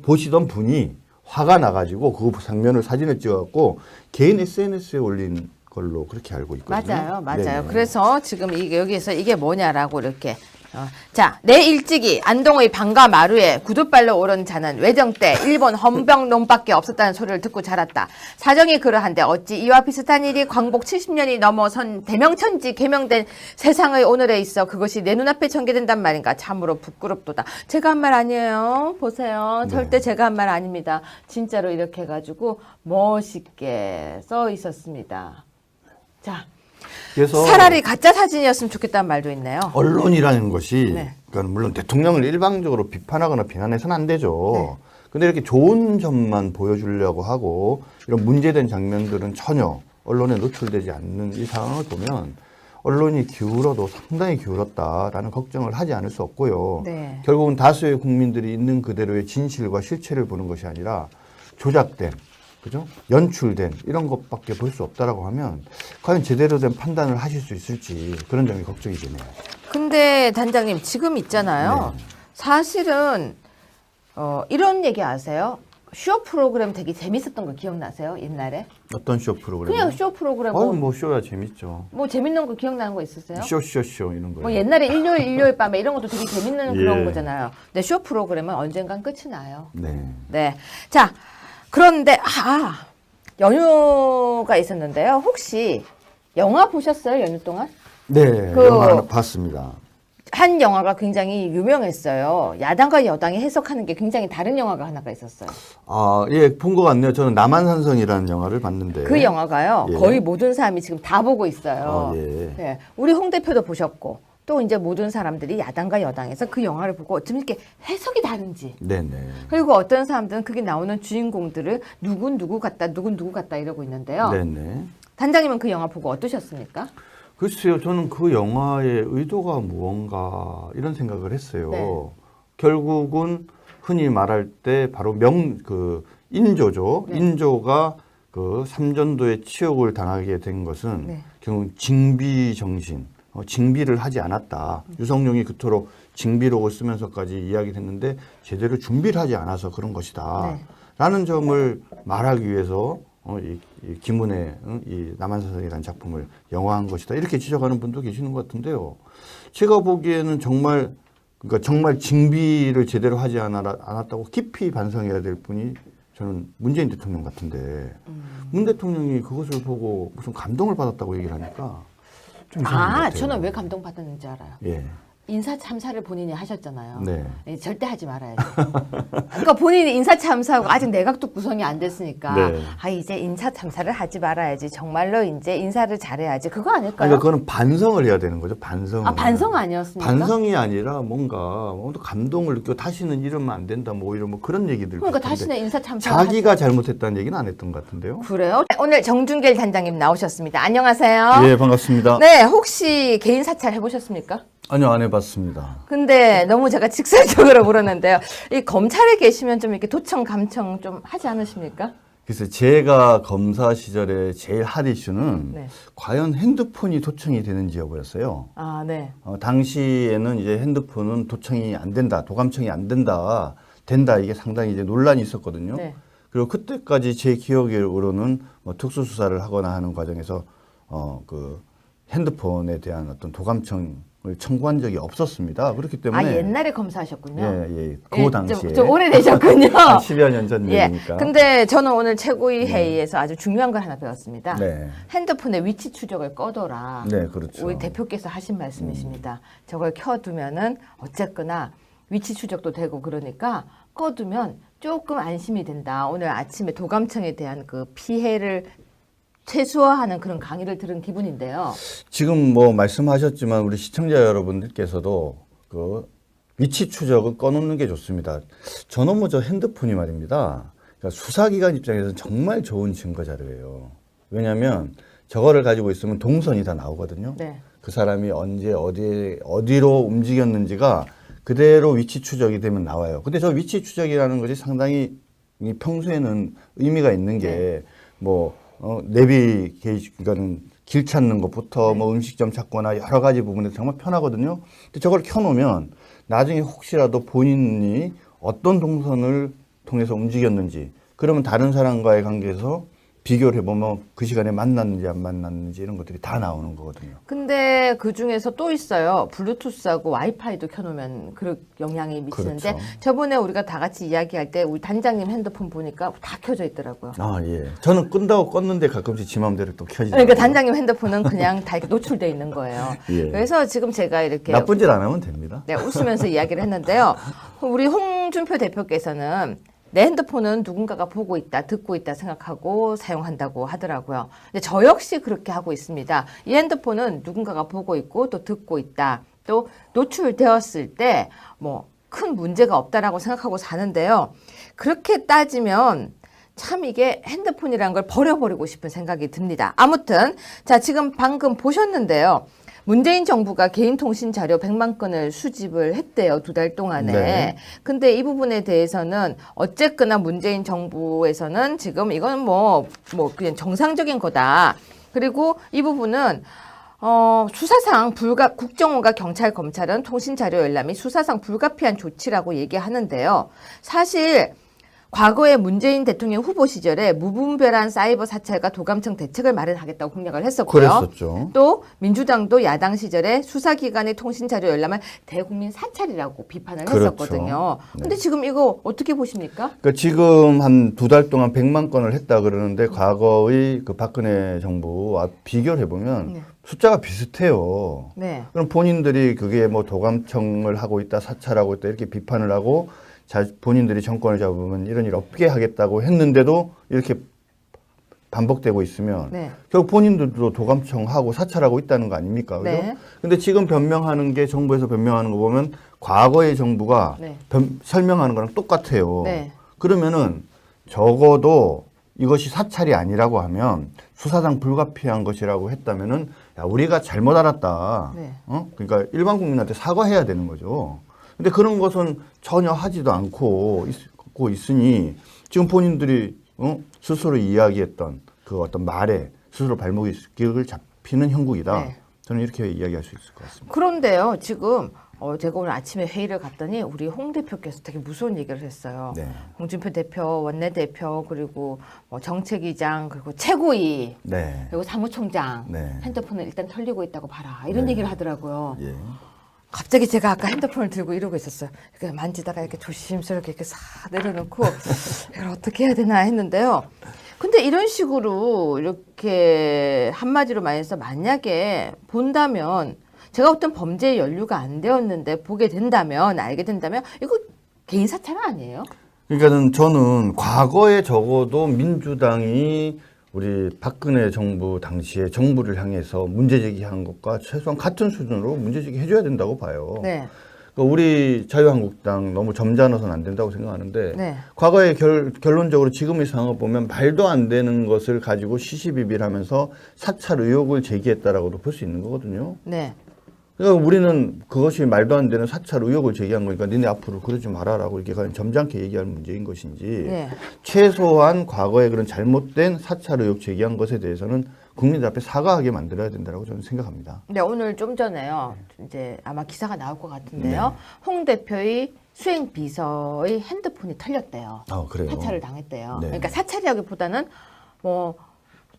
S2: 보시던 분이 화가 나가지고 그 장면을 사진을 찍어갖고 개인 SNS에 올린 걸로 그렇게 알고 있거든요.
S1: 맞아요.
S2: 네네.
S1: 그래서 지금 이게 여기에서 이게 뭐냐라고 이렇게 자, 내 일찍이 안동의 방가 마루에 구두발로 오른 자는 외정 때 일본 헌병론밖에 없었다는 소리를 듣고 자랐다. 사정이 그러한데 어찌 이와 비슷한 일이 광복 70년이 넘어선 대명천지 개명된 세상의 오늘에 있어 그것이 내 눈앞에 전개된단 말인가. 참으로 부끄럽도다. 제가 한 말 아니에요. 보세요. 절대 제가 한 말 아닙니다. 진짜로 이렇게 해가지고 멋있게 써 있었습니다. 자,
S2: 그래서
S1: 차라리 가짜 사진이었으면 좋겠다는 말도 있네요.
S2: 언론이라는 것이
S1: 네.
S2: 그러니까 물론 대통령을 일방적으로 비판하거나 비난해서는 안 되죠.
S1: 네.
S2: 근데 이렇게 좋은 점만 보여주려고 하고 이런 문제된 장면들은 전혀 언론에 노출되지 않는 이 상황을 보면 언론이 기울어도 상당히 기울었다라는 걱정을 하지 않을 수 없고요.
S1: 네.
S2: 결국은 다수의 국민들이 있는 그대로의 진실과 실체를 보는 것이 아니라 조작된 그죠? 연출된 이런 것밖에 볼 수 없다라고 하면 과연 제대로 된 판단을 하실 수 있을지 그런 점이 걱정이 되네요.
S1: 근데 단장님 지금 있잖아요.
S2: 네.
S1: 사실은 이런 얘기 아세요? 쇼 프로그램 되게 재밌었던 거 기억나세요? 옛날에?
S2: 어떤 쇼 프로그램?
S1: 그냥 쇼 프로그램
S2: 뭐 쇼야 재밌죠.
S1: 뭐 재밌는 거 기억나는 거 있으세요?
S2: 쇼 이런 거요.
S1: 뭐 옛날에 일요일 밤에 이런 것도 되게 재밌는 그런
S2: 예.
S1: 거잖아요. 근데 쇼 프로그램은 언젠간 끝이 나요.
S2: 네.
S1: 네. 자, 그런데 연휴가 있었는데요. 혹시 영화 보셨어요? 연휴 동안?
S2: 네,
S1: 그-
S2: 영화 봤습니다.
S1: 한 영화가 굉장히 유명했어요. 야당과 여당이 해석하는 게 굉장히 다른 영화가 하나가 있었어요.
S2: 예, 본 것 같네요. 저는 남한산성이라는 영화를 봤는데.
S1: 그 영화가요.
S2: 예.
S1: 거의 모든 사람이 지금 다 보고 있어요.
S2: 예.
S1: 네. 우리 홍 대표도 보셨고 또 이제 모든 사람들이 야당과 여당에서 그 영화를 보고 어쩜 이렇게 해석이 다른지.
S2: 네네.
S1: 그리고 어떤 사람들은 그게 나오는 주인공들을 누군 누구 같다, 누군 누구 같다 이러고 있는데요.
S2: 네네.
S1: 단장님은 그 영화 보고 어떠셨습니까?
S2: 글쎄요, 저는 그 영화의 의도가 무언가 이런 생각을 했어요.
S1: 네.
S2: 결국은 흔히 말할 때 바로 인조죠.
S1: 네.
S2: 인조가 그 삼전도의 치욕을 당하게 된 것은
S1: 네.
S2: 결국 징비 정신, 징비를 하지 않았다. 유성룡이 그토록 징비록을 쓰면서까지 이야기를 했는데 제대로 준비를 하지 않아서 그런 것이다.
S1: 네.
S2: 라는 점을 말하기 위해서 이 김은혜 이 남한사상이라는 작품을 영화한 것이다. 이렇게 지적하는 분도 계시는 것 같은데요. 제가 보기에는 그러니까 정말 징비를 제대로 하지 않았다고 깊이 반성해야 될 분이 저는 문재인 대통령 같은데 문 대통령이 그것을 보고 무슨 감동을 받았다고 얘기를 하니까 좀 이상한 것 같아요.
S1: 저는 왜 감동받았는지 알아요.
S2: 예.
S1: 인사 참사를 본인이 하셨잖아요.
S2: 네.
S1: 예, 절대 하지 말아야죠. 그러니까 본인이 인사 참사하고 아직 내각도 구성이 안 됐으니까
S2: 네.
S1: 이제 인사 참사를 하지 말아야지. 정말로 이제 인사를 잘해야지. 그거 아닐까요?
S2: 그러니까 그거는 반성을 해야 되는 거죠. 반성을.
S1: 반성 아니었습니까?
S2: 반성이 아니라 뭔가 감동을 느끼고 다시는 이러면 안 된다. 뭐 이런 그런 얘기들.
S1: 그러니까 다시는 인사 참사.
S2: 자기가 잘못했다는 얘기는 안 했던 것 같은데요.
S1: 그래요? 오늘 정준길 단장님 나오셨습니다. 안녕하세요.
S2: 예, 반갑습니다.
S1: 네, 혹시 개인 사찰 해보셨습니까?
S2: 아니요, 안 해봤습니다.
S1: 근데 너무 제가 직설적으로 물었는데요. 이 검찰에 계시면 좀 이렇게 도청, 감청 좀 하지 않으십니까?
S2: 그래서 제가 검사 시절에 제일 핫 이슈는
S1: 네.
S2: 과연 핸드폰이 도청이 되는지 여부였어요.
S1: 네.
S2: 당시에는 이제 핸드폰은 도청이 안 된다, 도감청이 안 된다, 된다 이게 상당히 이제 논란이 있었거든요.
S1: 네.
S2: 그리고 그때까지 제 기억으로는 특수수사를 하거나 하는 과정에서 그 핸드폰에 대한 어떤 도감청을 청구한 적이 없었습니다. 그렇기 때문에
S1: 옛날에 검사하셨군요.
S2: 예, 그 당시에
S1: 좀 오래되셨군요.
S2: 한 10여 년 전 얘기니까.
S1: 근데 저는 오늘 최고위 회의에서 아주 중요한 걸 하나 배웠습니다.
S2: 네.
S1: 핸드폰의 위치 추적을 꺼둬라.
S2: 네, 그렇죠.
S1: 우리 대표께서 하신 말씀이십니다. 저걸 켜두면은 어쨌거나 위치 추적도 되고 그러니까 꺼두면 조금 안심이 된다. 오늘 아침에 도감청에 대한 그 피해를 최소화하는 그런 강의를 들은 기분인데요.
S2: 지금 뭐 말씀하셨지만 우리 시청자 여러분들께서도 그 위치 추적을 꺼놓는 게 좋습니다. 저는 저 핸드폰이 말입니다. 그러니까 수사기관 입장에서는 정말 좋은 증거 자료예요. 왜냐하면 저거를 가지고 있으면 동선이 다 나오거든요.
S1: 네.
S2: 그 사람이 언제 어디로 움직였는지가 그대로 위치 추적이 되면 나와요. 근데 저 위치 추적이라는 것이 상당히 평소에는 의미가 있는 게 내비게이션은 길 찾는 것부터 뭐 음식점 찾거나 여러 가지 부분에서 정말 편하거든요. 근데 저걸 켜놓으면 나중에 혹시라도 본인이 어떤 동선을 통해서 움직였는지, 그러면 다른 사람과의 관계에서 비교를 해보면 그 시간에 만났는지 안 만났는지 이런 것들이 다 나오는 거거든요.
S1: 근데 그 중에서 또 있어요. 블루투스하고 와이파이도 켜놓으면 그런 영향이 미치는데
S2: 그렇죠.
S1: 저번에 우리가 다 같이 이야기할 때 우리 단장님 핸드폰 보니까 다 켜져 있더라고요.
S2: 예. 저는 끈다고 껐는데 가끔씩 지 마음대로 또 켜지더라고요.
S1: 그러니까 단장님 핸드폰은 그냥 다 이렇게 노출돼 있는 거예요.
S2: 예.
S1: 그래서 지금 제가 이렇게
S2: 나쁜 짓 안 하면 됩니다.
S1: 네, 웃으면서 이야기를 했는데요. 우리 홍준표 대표께서는 내 핸드폰은 누군가가 보고 있다, 듣고 있다 생각하고 사용한다고 하더라고요. 근데 저 역시 그렇게 하고 있습니다. 이 핸드폰은 누군가가 보고 있고 또 듣고 있다, 또 노출되었을 때 뭐 큰 문제가 없다라고 생각하고 사는데요. 그렇게 따지면 참 이게 핸드폰이라는 걸 버려버리고 싶은 생각이 듭니다. 아무튼 자, 지금 방금 보셨는데요. 문재인 정부가 개인통신 자료 100만 건을 수집을 했대요. 2달 동안에.
S2: 네.
S1: 근데 이 부분에 대해서는 어쨌거나 문재인 정부에서는 지금 이건 뭐 그냥 정상적인 거다. 그리고 이 부분은 수사상 국정원과 경찰, 검찰은 통신 자료 열람이 수사상 불가피한 조치라고 얘기하는데요. 사실 과거에 문재인 대통령 후보 시절에 무분별한 사이버 사찰과 도감청 대책을 마련하겠다고 공약을 했었고요.
S2: 그랬었죠.
S1: 또 민주당도 야당 시절에 수사기관의 통신자료 열람을 대국민 사찰이라고 비판을
S2: 그렇죠.
S1: 했었거든요.
S2: 네.
S1: 근데 지금 이거 어떻게 보십니까?
S2: 그러니까 지금 한 2달 동안 100만 건을 했다 그러는데 과거의 그 박근혜 정부와 비교를 해보면
S1: 네.
S2: 숫자가 비슷해요.
S1: 네.
S2: 그럼 본인들이 그게 뭐 도감청을 하고 있다, 사찰하고 있다 이렇게 비판을 하고 본인들이 정권을 잡으면 이런 일 없게 하겠다고 했는데도 이렇게 반복되고 있으면
S1: 네.
S2: 결국 본인들도 도감청하고 사찰하고 있다는 거 아닙니까? 그죠?
S1: 네.
S2: 근데 지금 변명하는 게 정부에서 변명하는 거 보면 과거의 정부가
S1: 네.
S2: 설명하는 거랑 똑같아요.
S1: 네.
S2: 그러면은 적어도 이것이 사찰이 아니라고 하면 수사상 불가피한 것이라고 했다면은 야, 우리가 잘못 알았다.
S1: 네.
S2: 그러니까 일반 국민한테 사과해야 되는 거죠. 근데 그런 것은 전혀 하지도 않고 있으니 지금 본인들이 스스로 이야기했던 그 어떤 말에 스스로 발목이 기억을 잡히는 형국이다.
S1: 네.
S2: 저는 이렇게 이야기할 수 있을 것 같습니다.
S1: 그런데요, 지금 제가 오늘 아침에 회의를 갔더니 우리 홍 대표께서 되게 무서운 얘기를 했어요.
S2: 네.
S1: 홍준표 대표, 원내대표, 그리고 뭐 정책위장, 그리고 최고위,
S2: 네.
S1: 그리고 사무총장
S2: 네.
S1: 핸드폰을 일단 털리고 있다고 봐라. 이런
S2: 네.
S1: 얘기를 하더라고요.
S2: 예.
S1: 갑자기 제가 아까 핸드폰을 들고 이러고 있었어요. 이렇게 만지다가 이렇게 조심스럽게 이렇게 싹 내려놓고 이걸 어떻게 해야 되나 했는데요. 근데 이런 식으로 이렇게 한마디로 말해서 만약에 본다면 제가 어떤 범죄에 연루가 안 되었는데 보게 된다면 알게 된다면 이거 개인 사찰 아니에요?
S2: 그러니까는 저는 과거에 적어도 민주당이 우리 박근혜 정부 당시에 정부를 향해서 문제 제기한 것과 최소한 같은 수준으로 문제 제기해줘야 된다고 봐요.
S1: 네.
S2: 그러니까 우리 자유한국당 너무 점잖아서는 안 된다고 생각하는데
S1: 네.
S2: 과거에 결론적으로 지금의 상황을 보면 말도 안 되는 것을 가지고 시시비비하면서 사찰 의혹을 제기했다라고도 볼 수 있는 거거든요.
S1: 네.
S2: 그러니까 우리는 그것이 말도 안 되는 사찰 의혹을 제기한 거니까 니네 앞으로 그러지 말아라고 이렇게 그냥 점잖게 얘기할 문제인 것인지
S1: 네.
S2: 최소한 과거에 그런 잘못된 사찰 의혹 제기한 것에 대해서는 국민들 앞에 사과하게 만들어야 된다고 저는 생각합니다.
S1: 네, 오늘 좀 전에요. 이제 아마 기사가 나올 것 같은데요. 홍 대표의 수행 비서의 핸드폰이 털렸대요.
S2: 그래요?
S1: 사찰을 당했대요.
S2: 네.
S1: 그러니까 사찰이라기보다는 뭐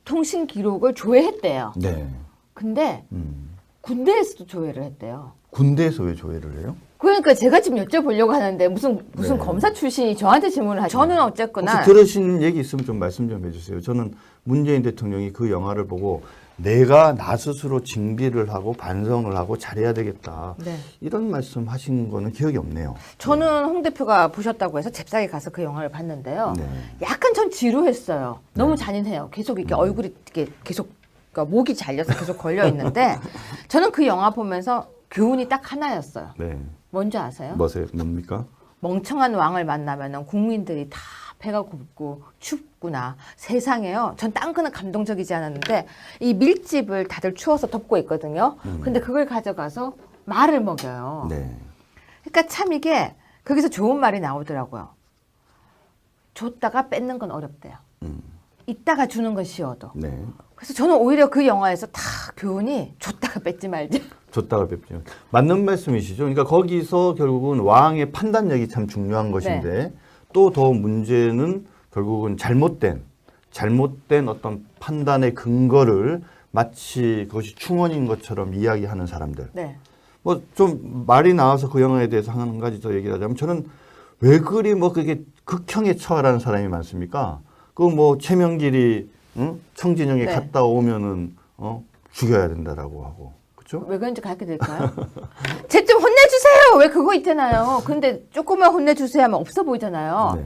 S1: 통신 기록을 조회했대요.
S2: 네.
S1: 근데 군대에서도 조회를 했대요.
S2: 군대에서 왜 조회를 해요?
S1: 그러니까 제가 지금 여쭤보려고 하는데 무슨
S2: 네.
S1: 검사 출신이 저한테 질문을 하죠. 저는 어쨌거나
S2: 혹시 들으신 얘기 있으면 좀 말씀 좀 해주세요. 저는 문재인 대통령이 그 영화를 보고 내가 나 스스로 징비를 하고 반성을 하고 잘해야 되겠다.
S1: 네.
S2: 이런 말씀 하신 거는 기억이 없네요.
S1: 저는 홍 대표가 보셨다고 해서 잽싸게 가서 그 영화를 봤는데요.
S2: 네.
S1: 약간 전 지루했어요. 너무 잔인해요. 계속 이렇게 얼굴이 이렇게 계속 그러니까 목이 잘려서 계속 걸려 있는데 저는 그 영화 보면서 교훈이 딱 하나였어요.
S2: 네.
S1: 뭔지 아세요?
S2: 뭡니까?
S1: 멍청한 왕을 만나면 국민들이 다 배가 고프고 춥구나. 세상에요. 전 딴 거는 감동적이지 않았는데 이 밀집을 다들 추워서 덮고 있거든요. 근데 그걸 가져가서 말을 먹여요.
S2: 네.
S1: 그러니까 참 이게 거기서 좋은 말이 나오더라고요. 줬다가 뺏는 건 어렵대요. 이따가 주는 건 쉬워도.
S2: 네.
S1: 그래서 저는 오히려 그 영화에서 다 교훈이 줬다가 뺏지 말자.
S2: 줬다가 뵙죠. 맞는 말씀이시죠. 그러니까 거기서 결국은 왕의 판단력이 참 중요한 것인데 또 더 문제는 결국은 잘못된 어떤 판단의 근거를 마치 그것이 충원인 것처럼 이야기하는 사람들.
S1: 네.
S2: 뭐 좀 말이 나와서 그 영화에 대해서 한 가지 더 얘기를 하자면 저는 왜 그리 뭐 그게 극형에 처하라는 사람이 많습니까? 그 뭐 최명길이 청진영에
S1: 네.
S2: 갔다 오면은 죽여야 된다라고 하고 그렇죠?
S1: 왜 그런지 가르쳐 드릴까요? 쟤 좀 혼내주세요. 왜 그거 있잖아요. 근데 조금만 혼내주세요 하면 없어 보이잖아요.
S2: 네.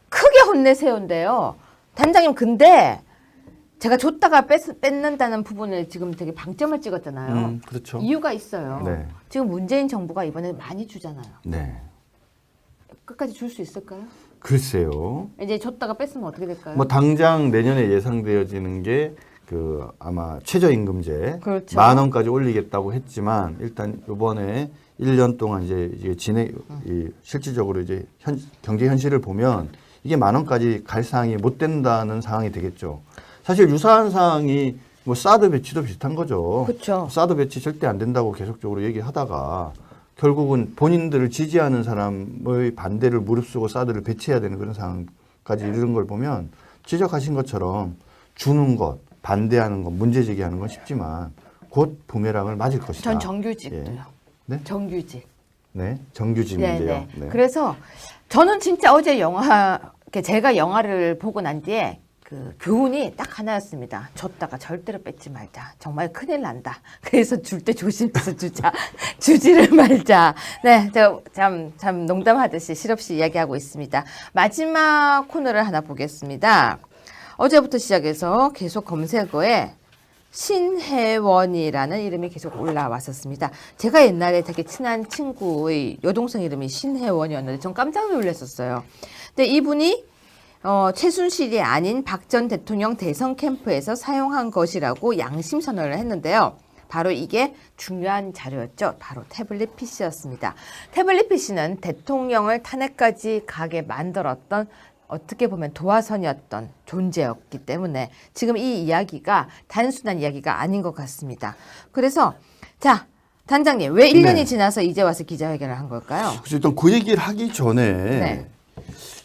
S1: 크게 혼내세요인데요. 단장님 근데 제가 줬다가 뺏는다는 부분을 지금 되게 방점을 찍었잖아요.
S2: 그렇죠.
S1: 이유가 있어요.
S2: 네.
S1: 지금 문재인 정부가 이번에 많이 주잖아요.
S2: 네.
S1: 끝까지 줄 수 있을까요?
S2: 글쎄요.
S1: 이제 줬다가 뺐으면 어떻게 될까요?
S2: 뭐 당장 내년에 예상되어지는 게 그 아마 최저임금제
S1: 그렇죠.
S2: 10,000원까지 올리겠다고 했지만 일단 이번에 1년 동안 이제 실질적으로 이제 경제 현실을 보면 이게 10,000원까지 갈 상황이 못 된다는 상황이 되겠죠. 사실 유사한 상황이 뭐 사드 배치도 비슷한 거죠.
S1: 그렇죠.
S2: 사드 배치 절대 안 된다고 계속적으로 얘기하다가 결국은 본인들을 지지하는 사람의 반대를 무릅쓰고 사드를 배치해야 되는 그런 상황까지 이르는 걸 보면 지적하신 것처럼 주는 것, 반대하는 것, 문제 제기하는 건 쉽지만 곧 부메랑을 맞을 것이다.
S1: 전 정규직도요.
S2: 예. 네?
S1: 정규직.
S2: 네, 정규직 문제요.
S1: 네.
S2: 네.
S1: 그래서 저는 진짜 어제 제가 영화를 보고 난 뒤에 그 교훈이 딱 하나였습니다. 줬다가 절대로 뺏지 말자. 정말 큰일 난다. 그래서 줄 때 조심해서 주자. 주지를 말자. 네, 제가 참 농담하듯이 실없이 이야기하고 있습니다. 마지막 코너를 하나 보겠습니다. 어제부터 시작해서 계속 검색어에 신혜원이라는 이름이 계속 올라왔었습니다. 제가 옛날에 되게 친한 친구의 여동생 이름이 신혜원이었는데 전 깜짝 놀랐었어요. 근데 이분이 최순실이 아닌 박 전 대통령 대선 캠프에서 사용한 것이라고 양심 선언을 했는데요. 바로 이게 중요한 자료였죠. 바로 태블릿 PC였습니다. 태블릿 PC는 대통령을 탄핵까지 가게 만들었던 어떻게 보면 도화선이었던 존재였기 때문에 지금 이 이야기가 단순한 이야기가 아닌 것 같습니다. 그래서 자 단장님 왜 1년이
S2: 네.
S1: 지나서 이제 와서 기자회견을 한 걸까요?
S2: 그래서 일단 그 얘기를 하기 전에
S1: 네.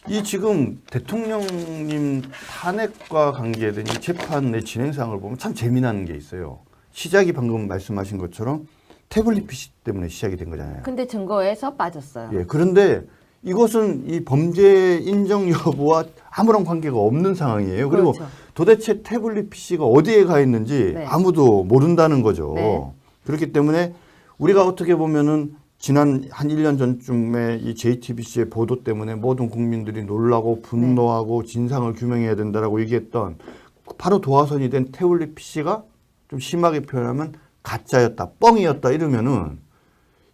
S2: 이 지금 대통령님 탄핵과 관계된 이 재판의 진행상을 보면 참 재미난 게 있어요. 시작이 방금 말씀하신 것처럼 태블릿 PC 때문에 시작이 된 거잖아요.
S1: 근데 증거에서 빠졌어요.
S2: 예, 그런데 이것은 이 범죄 인정 여부와 아무런 관계가 없는 상황이에요. 그리고
S1: 그렇죠.
S2: 도대체 태블릿 PC가 어디에 가 있는지
S1: 네.
S2: 아무도 모른다는 거죠.
S1: 네.
S2: 그렇기 때문에 우리가 어떻게 보면은 지난 한 1년 전쯤에 이 JTBC의 보도 때문에 모든 국민들이 놀라고 분노하고 진상을 규명해야 된다라고 얘기했던 바로 도화선이 된 태블릿 PC가 좀 심하게 표현하면 가짜였다, 뻥이었다 이러면은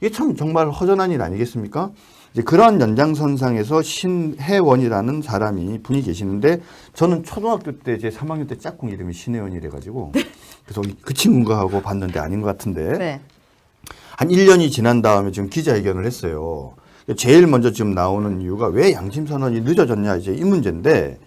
S2: 이게 참 정말 허전한 일 아니겠습니까? 이제 그러한 연장선상에서 신혜원이라는 분이 계시는데 저는 초등학교 때 제 3학년 때 짝꿍 이름이 신혜원이래 가지고 그래서 그 친구인가 하고 봤는데 아닌 것 같은데
S1: 네.
S2: 한 1년이 지난 다음에 지금 기자회견을 했어요. 제일 먼저 지금 나오는 이유가 왜 양심선언이 늦어졌냐 이제 이 문제인데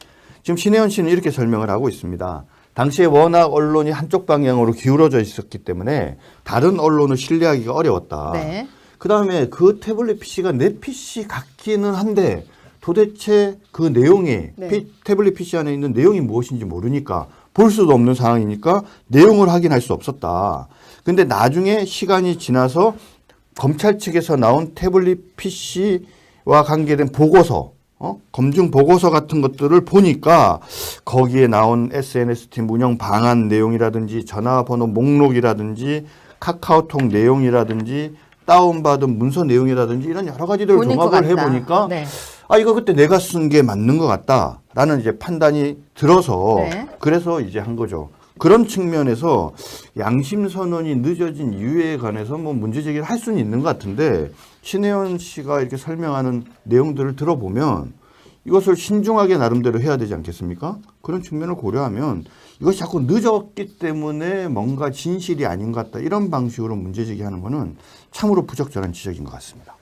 S2: 지금 신혜원 씨는 이렇게 설명을 하고 있습니다. 당시에 워낙 언론이 한쪽 방향으로 기울어져 있었기 때문에 다른 언론을 신뢰하기가 어려웠다.
S1: 네.
S2: 그다음에 그 태블릿 PC가 내 PC 같기는 한데 도대체 그 내용이
S1: 네.
S2: 태블릿 PC 안에 있는 내용이 무엇인지 모르니까 볼 수도 없는 상황이니까 내용을 확인할 수 없었다. 근데 나중에 시간이 지나서 검찰 측에서 나온 태블릿 PC와 관계된 보고서, 검증 보고서 같은 것들을 보니까 거기에 나온 SNS팀 운영 방안 내용이라든지 전화번호 목록이라든지 카카오톡 내용이라든지 다운받은 문서 내용이라든지 이런 여러 가지들을
S1: 본인 것
S2: 종합을
S1: 같다.
S2: 해보니까
S1: 네.
S2: 아, 이거 그때 내가 쓴 게 맞는 것 같다라는 이제 판단이 들어서
S1: 네.
S2: 그래서 이제 한 거죠. 그런 측면에서 양심 선언이 늦어진 이유에 관해서 뭐 문제 제기를 할 수는 있는 것 같은데 신혜원 씨가 이렇게 설명하는 내용들을 들어보면 이것을 신중하게 나름대로 해야 되지 않겠습니까? 그런 측면을 고려하면 이것이 자꾸 늦었기 때문에 뭔가 진실이 아닌 것 같다 이런 방식으로 문제 제기하는 거는 참으로 부적절한 지적인 것 같습니다.